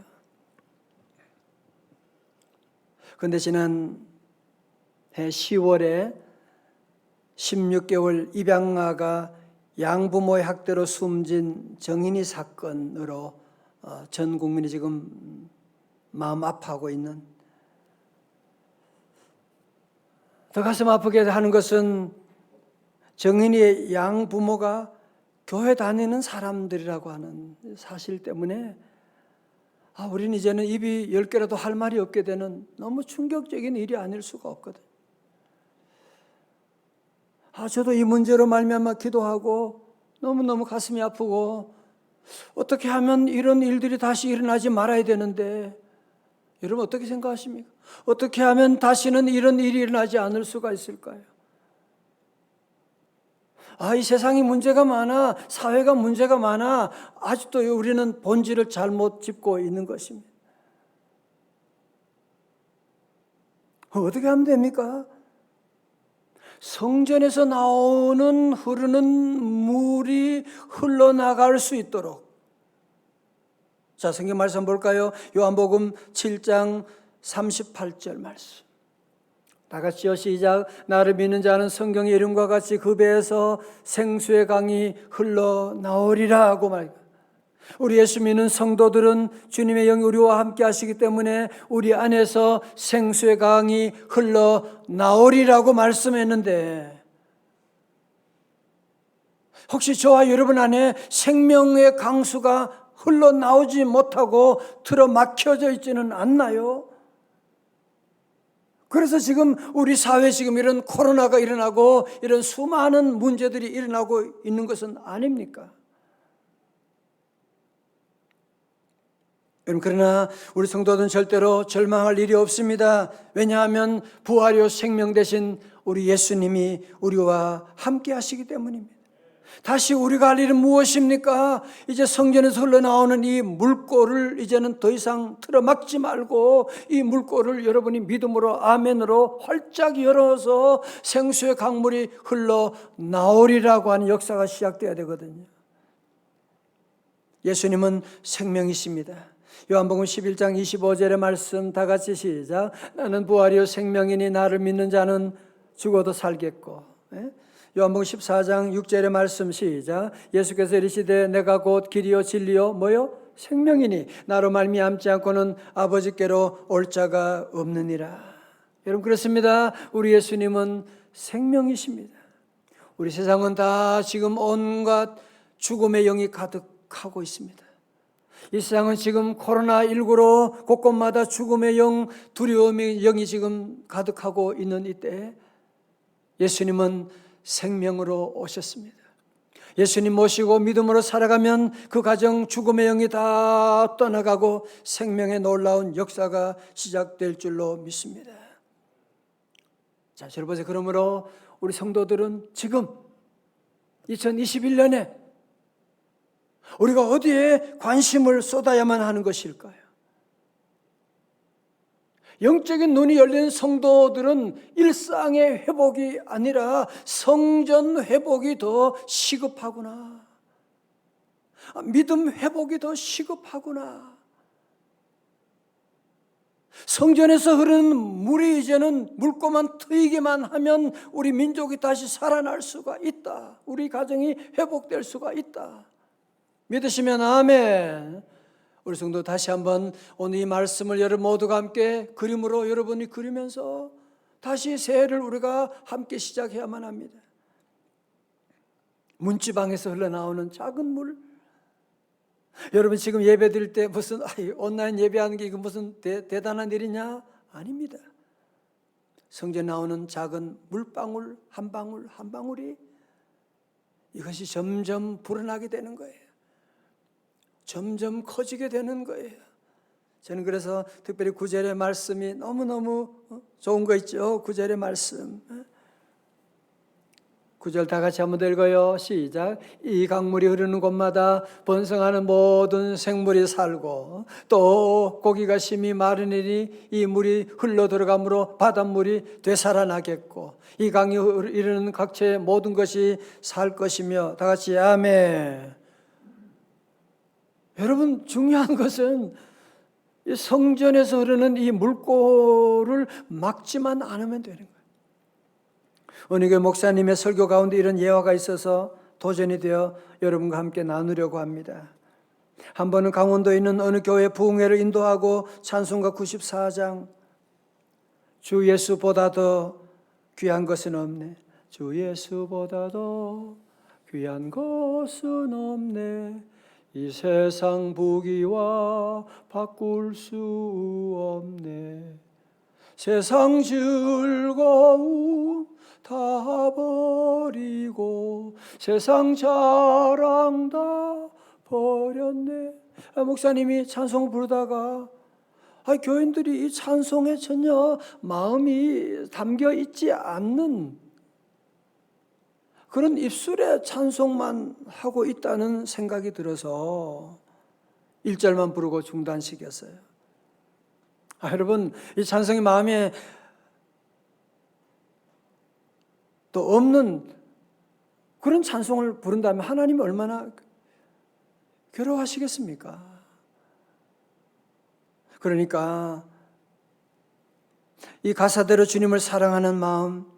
F: 그런데 지난해 10월에 16개월 입양아가 양부모의 학대로 숨진 정인이 사건으로 전 국민이 지금 마음 아파하고 있는, 더 가슴 아프게 하는 것은 정인이의 양부모가 교회 다니는 사람들이라고 하는 사실 때문에 우리는 이제는 입이 10개라도 할 말이 없게 되는 너무 충격적인 일이 아닐 수가 없거든. 저도 이 문제로 말미암아 기도하고 너무너무 가슴이 아프고 어떻게 하면 이런 일들이 다시 일어나지 말아야 되는데, 여러분 어떻게 생각하십니까? 어떻게 하면 다시는 이런 일이 일어나지 않을 수가 있을까요? 이 세상이 문제가 많아, 사회가 문제가 많아, 아직도 우리는 본질을 잘못 짚고 있는 것입니다. 어떻게 하면 됩니까? 성전에서 나오는 흐르는 물이 흘러나갈 수 있도록. 자, 성경 말씀 볼까요? 요한복음 7장 38절 말씀. 다 같이요, 시작. 나를 믿는 자는 성경의 이름과 같이 그 배에서 생수의 강이 흘러나오리라 하고 말합니다. 우리 예수 믿는 성도들은 주님의 영이 우리와 함께 하시기 때문에 우리 안에서 생수의 강이 흘러나오리라고 말씀했는데, 혹시 저와 여러분 안에 생명의 강수가 흘러나오지 못하고 틀어막혀져 있지는 않나요? 그래서 지금 우리 사회에 지금 이런 코로나가 일어나고 이런 수많은 문제들이 일어나고 있는 것은 아닙니까? 그러나 우리 성도들은 절대로 절망할 일이 없습니다. 왜냐하면 부활이요 생명 되신 우리 예수님이 우리와 함께 하시기 때문입니다. 다시 우리가 할 일은 무엇입니까? 이제 성전에서 흘러나오는 이 물꼬를 이제는 더 이상 틀어막지 말고 이 물꼬를 여러분이 믿음으로 아멘으로 활짝 열어서 생수의 강물이 흘러나오리라고 하는 역사가 시작돼야 되거든요. 예수님은 생명이십니다. 요한복음 11장 25절의 말씀 다 같이 시작. 나는 부활이요 생명이니 나를 믿는 자는 죽어도 살겠고. 요한복음 14장 6절의 말씀 시작. 예수께서 이르시되 내가 곧 길이요 진리요 뭐요? 생명이니 나로 말미암지 않고는 아버지께로 올 자가 없느니라. 여러분 그렇습니다. 우리 예수님은 생명이십니다. 우리 세상은 다 지금 온갖 죽음의 영이 가득하고 있습니다. 이 세상은 지금 코로나19로 곳곳마다 죽음의 영, 두려움의 영이 지금 가득하고 있는 이때 예수님은 생명으로 오셨습니다. 예수님 모시고 믿음으로 살아가면 그 가정 죽음의 영이 다 떠나가고 생명의 놀라운 역사가 시작될 줄로 믿습니다. 자, 여러분, 그러므로 우리 성도들은 지금 2021년에 우리가 어디에 관심을 쏟아야만 하는 것일까요? 영적인 눈이 열린 성도들은 일상의 회복이 아니라 성전 회복이 더 시급하구나. 믿음 회복이 더 시급하구나. 성전에서 흐르는 물이 이제는 물고만 트이기만 하면 우리 민족이 다시 살아날 수가 있다. 우리 가정이 회복될 수가 있다. 믿으시면 아멘. 우리 성도 다시 한번 오늘 이 말씀을 여러분 모두가 함께 그림으로 여러분이 그리면서 다시 새해를 우리가 함께 시작해야만 합니다. 문지방에서 흘러나오는 작은 물. 여러분 지금 예배 드릴 때 무슨 온라인 예배하는 게 이거 무슨 대단한 일이냐? 아닙니다. 성전에 나오는 작은 물방울 한 방울 한 방울이 이것이 점점 불어나게 되는 거예요. 점점 커지게 되는 거예요. 저는 그래서 특별히 구절의 말씀이 너무너무 좋은 거 있죠. 구절의 말씀. 구절 다 같이 한번 더 읽어요. 시작. 이 강물이 흐르는 곳마다 번성하는 모든 생물이 살고 또 고기가 심히 마르니니 이 물이 흘러 들어가므로 바닷물이 되살아나겠고 이 강이 이르는 각처의 모든 것이 살 것이며 다 같이 아멘. 여러분 중요한 것은 이 성전에서 흐르는 이 물꼬를 막지만 않으면 되는 거예요. 어느 교회 목사님의 설교 가운데 이런 예화가 있어서 도전이 되어 여러분과 함께 나누려고 합니다. 한 번은 강원도에 있는 어느 교회 부흥회를 인도하고 찬송가 94장 주 예수보다 더 귀한 것은 없네. 주 예수보다 더 귀한 것은 없네. 이 세상 부귀와 바꿀 수 없네. 세상 즐거움 다 버리고 세상 자랑 다 버렸네. 목사님이 찬송 부르다가 교인들이 이 찬송에 전혀 마음이 담겨 있지 않는 그런 입술에 찬송만 하고 있다는 생각이 들어서 1절만 부르고 중단시켰어요. 여러분 이 찬송이 마음에 또 없는 그런 찬송을 부른다면 하나님이 얼마나 괴로워하시겠습니까? 그러니까 이 가사대로 주님을 사랑하는 마음,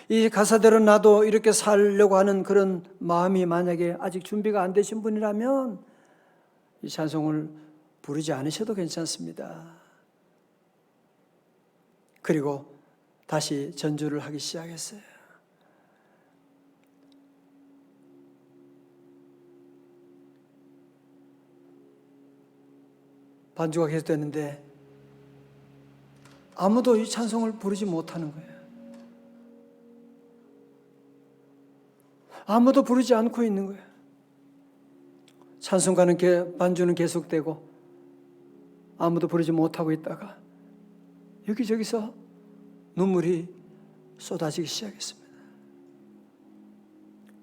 F: 이 가사대로 나도 이렇게 살려고 하는 그런 마음이 만약에 아직 준비가 안 되신 분이라면 이 찬송을 부르지 않으셔도 괜찮습니다. 그리고 다시 전주를 하기 시작했어요. 반주가 계속됐는데 아무도 이 찬송을 부르지 못하는 거예요. 아무도 부르지 않고 있는 거예요. 찬송가는 반주는 계속되고 아무도 부르지 못하고 있다가 여기저기서 눈물이 쏟아지기 시작했습니다.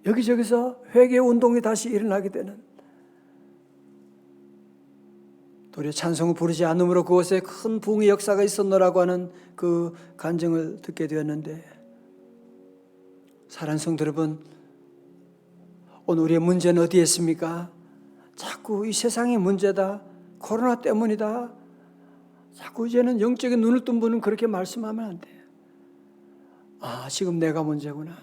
F: 여기저기서 회개 운동이 다시 일어나게 되는, 도리어 찬송을 부르지 않음으로 그곳에 큰 부흥의 역사가 있었노라고 하는 그 간증을 듣게 되었는데, 사랑하는 성도 여러분, 오늘 우리의 문제는 어디에 있습니까? 자꾸 이 세상의 문제다, 코로나 때문이다, 자꾸 이제는 영적인 눈을 뜬 분은 그렇게 말씀하면 안 돼요. 지금 내가 문제구나.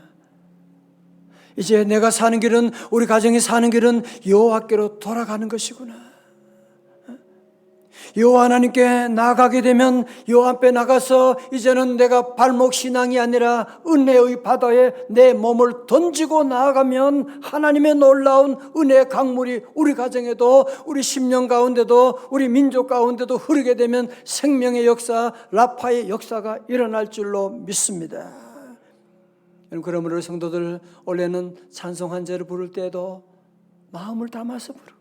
F: 이제 내가 사는 길은, 우리 가정이 사는 길은 여호와께로 돌아가는 것이구나. 여호와 하나님께 나아가게 되면 여호와 앞에 나가서 이제는 내가 발목 신앙이 아니라 은혜의 바다에 내 몸을 던지고 나아가면 하나님의 놀라운 은혜의 강물이 우리 가정에도, 우리 심령 가운데도, 우리 민족 가운데도 흐르게 되면 생명의 역사, 라파의 역사가 일어날 줄로 믿습니다. 그러므로 성도들 원래는 찬송 한 절을 부를 때도 마음을 담아서 부르고,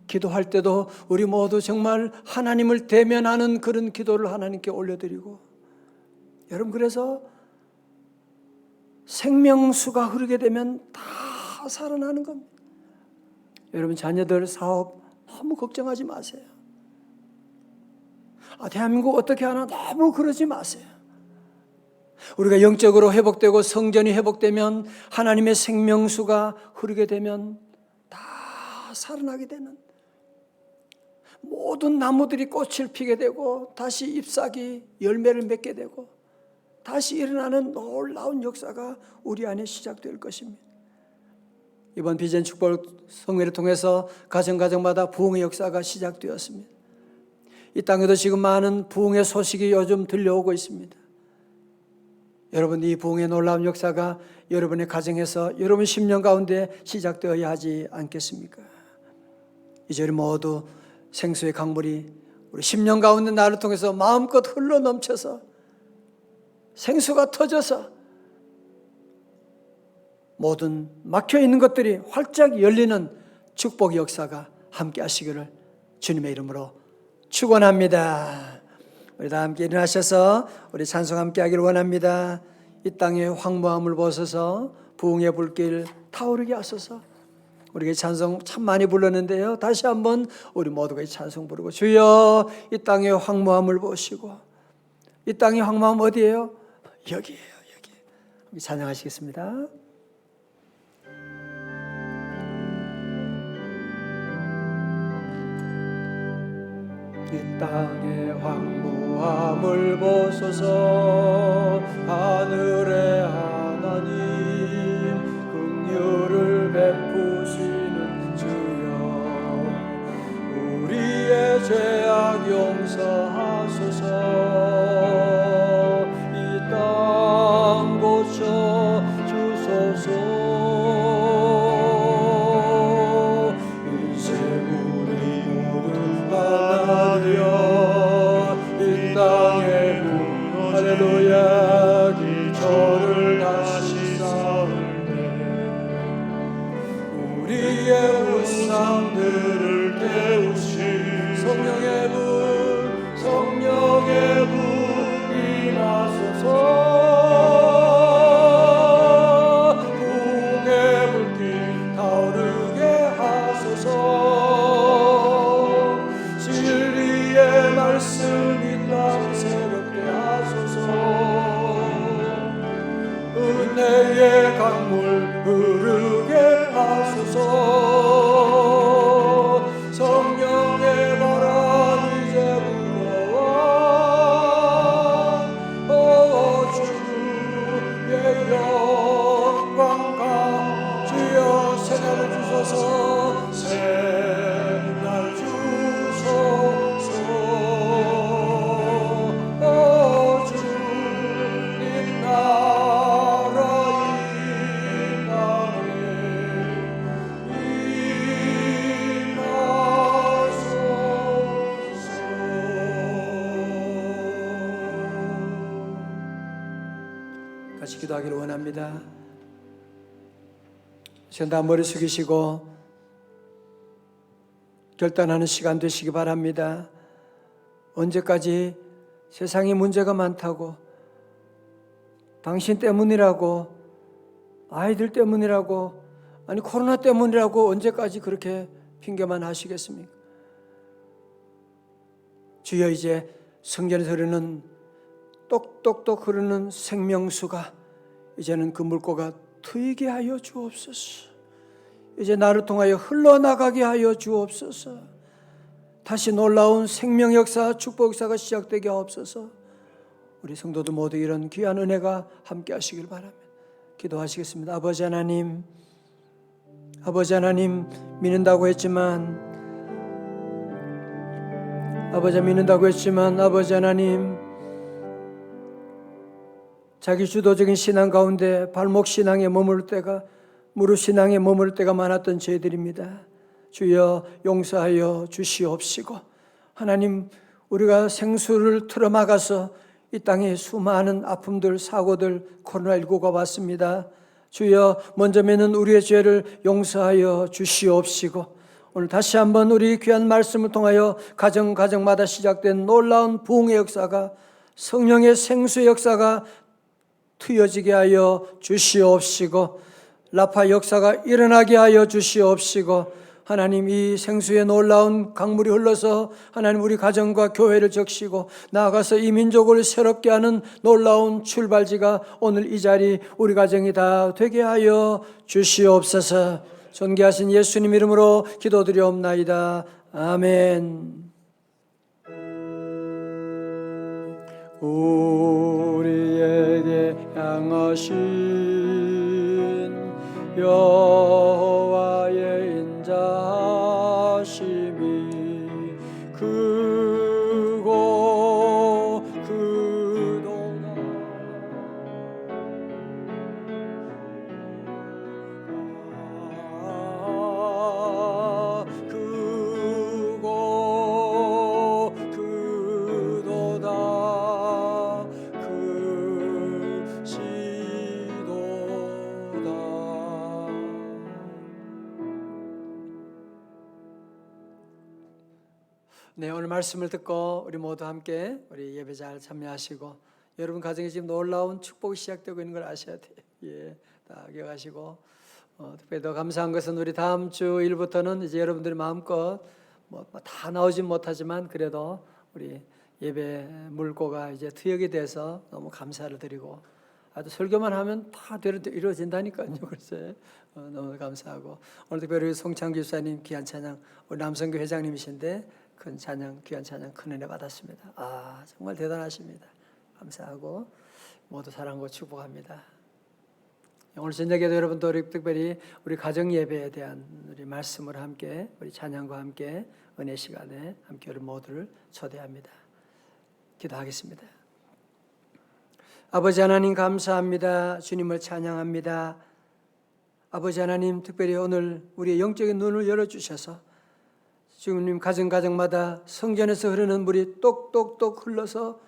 F: 기도할 때도 우리 모두 정말 하나님을 대면하는 그런 기도를 하나님께 올려드리고, 여러분 그래서 생명수가 흐르게 되면 다 살아나는 겁니다. 여러분 자녀들 사업 너무 걱정하지 마세요. 대한민국 어떻게 하나 너무 그러지 마세요. 우리가 영적으로 회복되고 성전이 회복되면, 하나님의 생명수가 흐르게 되면 다 살아나게 되는, 모든 나무들이 꽃을 피게 되고 다시 잎사귀 열매를 맺게 되고 다시 일어나는 놀라운 역사가 우리 안에 시작될 것입니다. 이번 비전 축복 성회를 통해서 가정마다 부흥의 역사가 시작되었습니다. 이 땅에도 지금 많은 부흥의 소식이 요즘 들려오고 있습니다. 여러분, 이 부흥의 놀라운 역사가 여러분의 가정에서 여러분 10년 가운데 시작되어야 하지 않겠습니까? 이제 우리 모두 생수의 강물이 우리 10년 가운데 나를 통해서 마음껏 흘러 넘쳐서 생수가 터져서 모든 막혀있는 것들이 활짝 열리는 축복의 역사가 함께 하시기를 주님의 이름으로 축원합니다. 우리 다 함께 일어나셔서 우리 찬송 함께 하기를 원합니다. 이 땅의 황무함을 벗어서 부흥의 불길 타오르게 하소서. 우리가 찬송 참 많이 불렀는데요, 다시 한번 우리 모두가 이 찬송 부르고, 주여 이 땅의 황무함을 보시고, 이 땅의 황무함 어디예요? 여기예요, 여기. 우리 찬양하시겠습니다. 이 땅의 황무함을 보소서. 하늘의 하나님 긍휼을 베푸시는 주여, 우리의 죄악 용서하소서. 이 땅 고쳐 주소서. 할렐루야. 기초를 다시 쌓을 때 우리의 우상들을 깨우시. 성령의 불, 성령의 불 임하소서. 부흥의 불길 타오르게 하소서. 진리의 말씀이 땅 새롭게 하소서. 은혜의 강물 흐르게 하소서. 성령의 바람 이제 불어와. 주의 영광과 주여 새날을 주소서. 새날 주소서. 주님 나라 이 땅에 임하소서. 같이 기도하기를 원합니다. 지금 다 머리 숙이시고 결단하는 시간 되시기 바랍니다. 언제까지 세상에 문제가 많다고, 당신 때문이라고, 아이들 때문이라고, 아니 코로나 때문이라고 언제까지 그렇게 핑계만 하시겠습니까? 주여, 이제 성전에서 흐르는 똑똑똑 흐르는 생명수가 이제는 그 물고가 트이게 하여 주옵소서. 이제 나를 통하여 흘러나가게 하여 주옵소서. 다시 놀라운 생명 역사, 축복 역사가 시작되게 하옵소서. 우리 성도들 모두 이런 귀한 은혜가 함께 하시길 바랍니다. 기도하시겠습니다. 아버지 하나님, 아버지 하나님, 믿는다고 했지만, 아버지 믿는다고 했지만, 아버지 하나님, 자기 주도적인 신앙 가운데 발목 신앙에 머물 때가, 무릎 신앙에 머물 때가 많았던 저희들입니다. 주여 용서하여 주시옵시고, 하나님, 우리가 생수를 틀어막아서 이 땅에 수많은 아픔들, 사고들, 코로나19가 왔습니다. 주여, 먼저면은 우리의 죄를 용서하여 주시옵시고, 오늘 다시 한번 우리 귀한 말씀을 통하여 가정마다 시작된 놀라운 부흥의 역사가, 성령의 생수의 역사가 트여지게 하여 주시옵시고, 라파 역사가 일어나게 하여 주시옵시고, 하나님, 이 생수의 놀라운 강물이 흘러서 하나님 우리 가정과 교회를 적시고 나아가서 이 민족을 새롭게 하는 놀라운 출발지가 오늘 이 자리 우리 가정이 다 되게 하여 주시옵소서. 존귀하신 예수님 이름으로 기도드리옵나이다. 아멘. 우리에게 향하신 여호와의 인자심이 크고 크도다. 크고 크도다. 크시도다. 네, 오늘 말씀을 듣고 우리 모두 함께 우리 예배 잘 참여하시고, 여러분 가정에 지금 놀라운 축복이 시작되고 있는 걸 아셔야 돼요. 예, 다 기억하시고, 특별히 더 감사한 것은 우리 다음 주 일부터는 이제 여러분들이 마음껏 다 나오진 못하지만 그래도 우리 예배 물고가 이제 투역이 돼서 너무 감사를 드리고, 아주 설교만 하면 다 이루어진다니까요. 글쎄, 너무 감사하고, 오늘 특별히 송창규 집사님 귀한 찬양, 우리 남성교 회장님이신데 큰 찬양, 귀한 찬양 큰 은혜 받았습니다. 정말 대단하십니다. 감사하고 모두 사랑하고 축복합니다. 오늘 저녁에도 여러분도 특별히 우리 가정 예배에 대한 우리 말씀을 함께, 우리 찬양과 함께 은혜 시간에 함께 우리 모두를 초대합니다. 기도하겠습니다. 아버지 하나님 감사합니다. 주님을 찬양합니다. 아버지 하나님, 특별히 오늘 우리의 영적인 눈을 열어주셔서 주님 가정마다 성전에서 흐르는 물이 똑똑똑 흘러서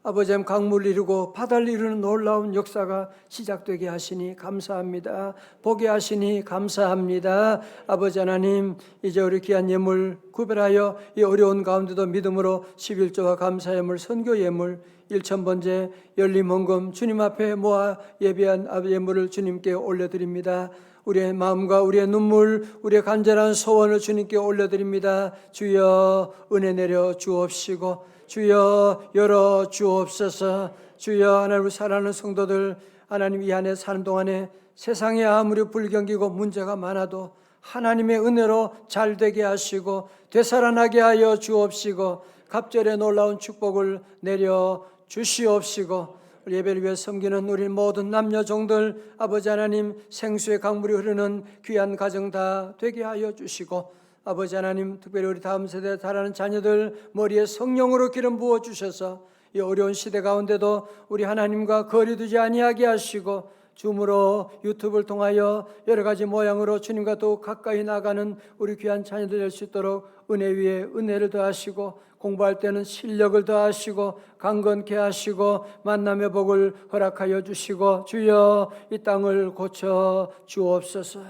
F: 아버지 하나님 강물을 이루고 바다를 이루는 놀라운 역사가 시작되게 하시니 감사합니다. 보게 하시니 감사합니다. 아버지 하나님, 이제 우리 귀한 예물 구별하여 이 어려운 가운데도 믿음으로 11조와 감사 예물, 선교 예물, 1,000번째 열림 헌금 주님 앞에 모아 예배한 예물을 주님께 올려드립니다. 우리의 마음과 우리의 눈물, 우리의 간절한 소원을 주님께 올려드립니다. 주여 은혜 내려 주옵시고, 주여 열어 주옵소서. 주여 하나님을 사랑하는 성도들, 하나님 이 안에 사는 동안에 세상에 아무리 불경기고 문제가 많아도 하나님의 은혜로 잘 되게 하시고 되살아나게 하여 주옵시고, 갑절의 놀라운 축복을 내려 주시옵시고, 예배를 위해 섬기는 우리 모든 남녀 종들, 아버지 하나님 생수의 강물이 흐르는 귀한 가정 다 되게 하여 주시고, 아버지 하나님 특별히 우리 다음 세대에 자라는 자녀들 머리에 성령으로 기름 부어 주셔서 이 어려운 시대 가운데도 우리 하나님과 거리두지 아니하게 하시고, 줌으로 유튜브를 통하여 여러 가지 모양으로 주님과 더욱 가까이 나가는 우리 귀한 자녀들 될 수 있도록 은혜 위에 은혜를 더하시고, 공부할 때는 실력을 더하시고 강건케 하시고 만남의 복을 허락하여 주시고, 주여 이 땅을 고쳐 주옵소서.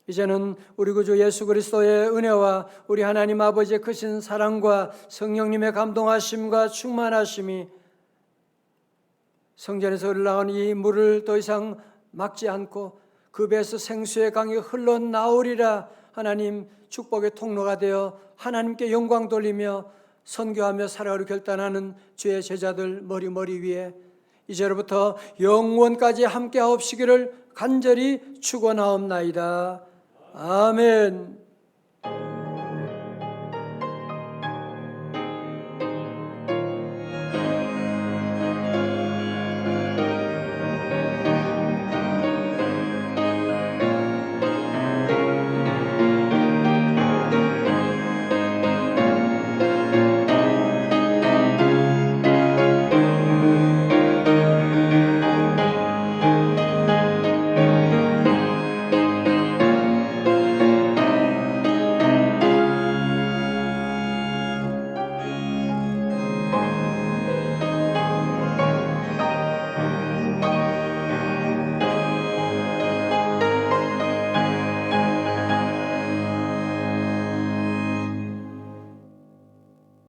F: 이제는 우리 구주 예수 그리스도의 은혜와 우리 하나님 아버지의 크신 사랑과 성령님의 감동하심과 충만하심이 성전에서 흘러나온 이 물을 더 이상 막지 않고 그 배에서 생수의 강이 흘러나오리라. 하나님 축복의 통로가 되어 하나님께 영광 돌리며 선교하며 살아가려 결단하는 주의 제자들 머리 위에 이제로부터 영원까지 함께 하옵시기를 간절히 축원하옵나이다. 아멘.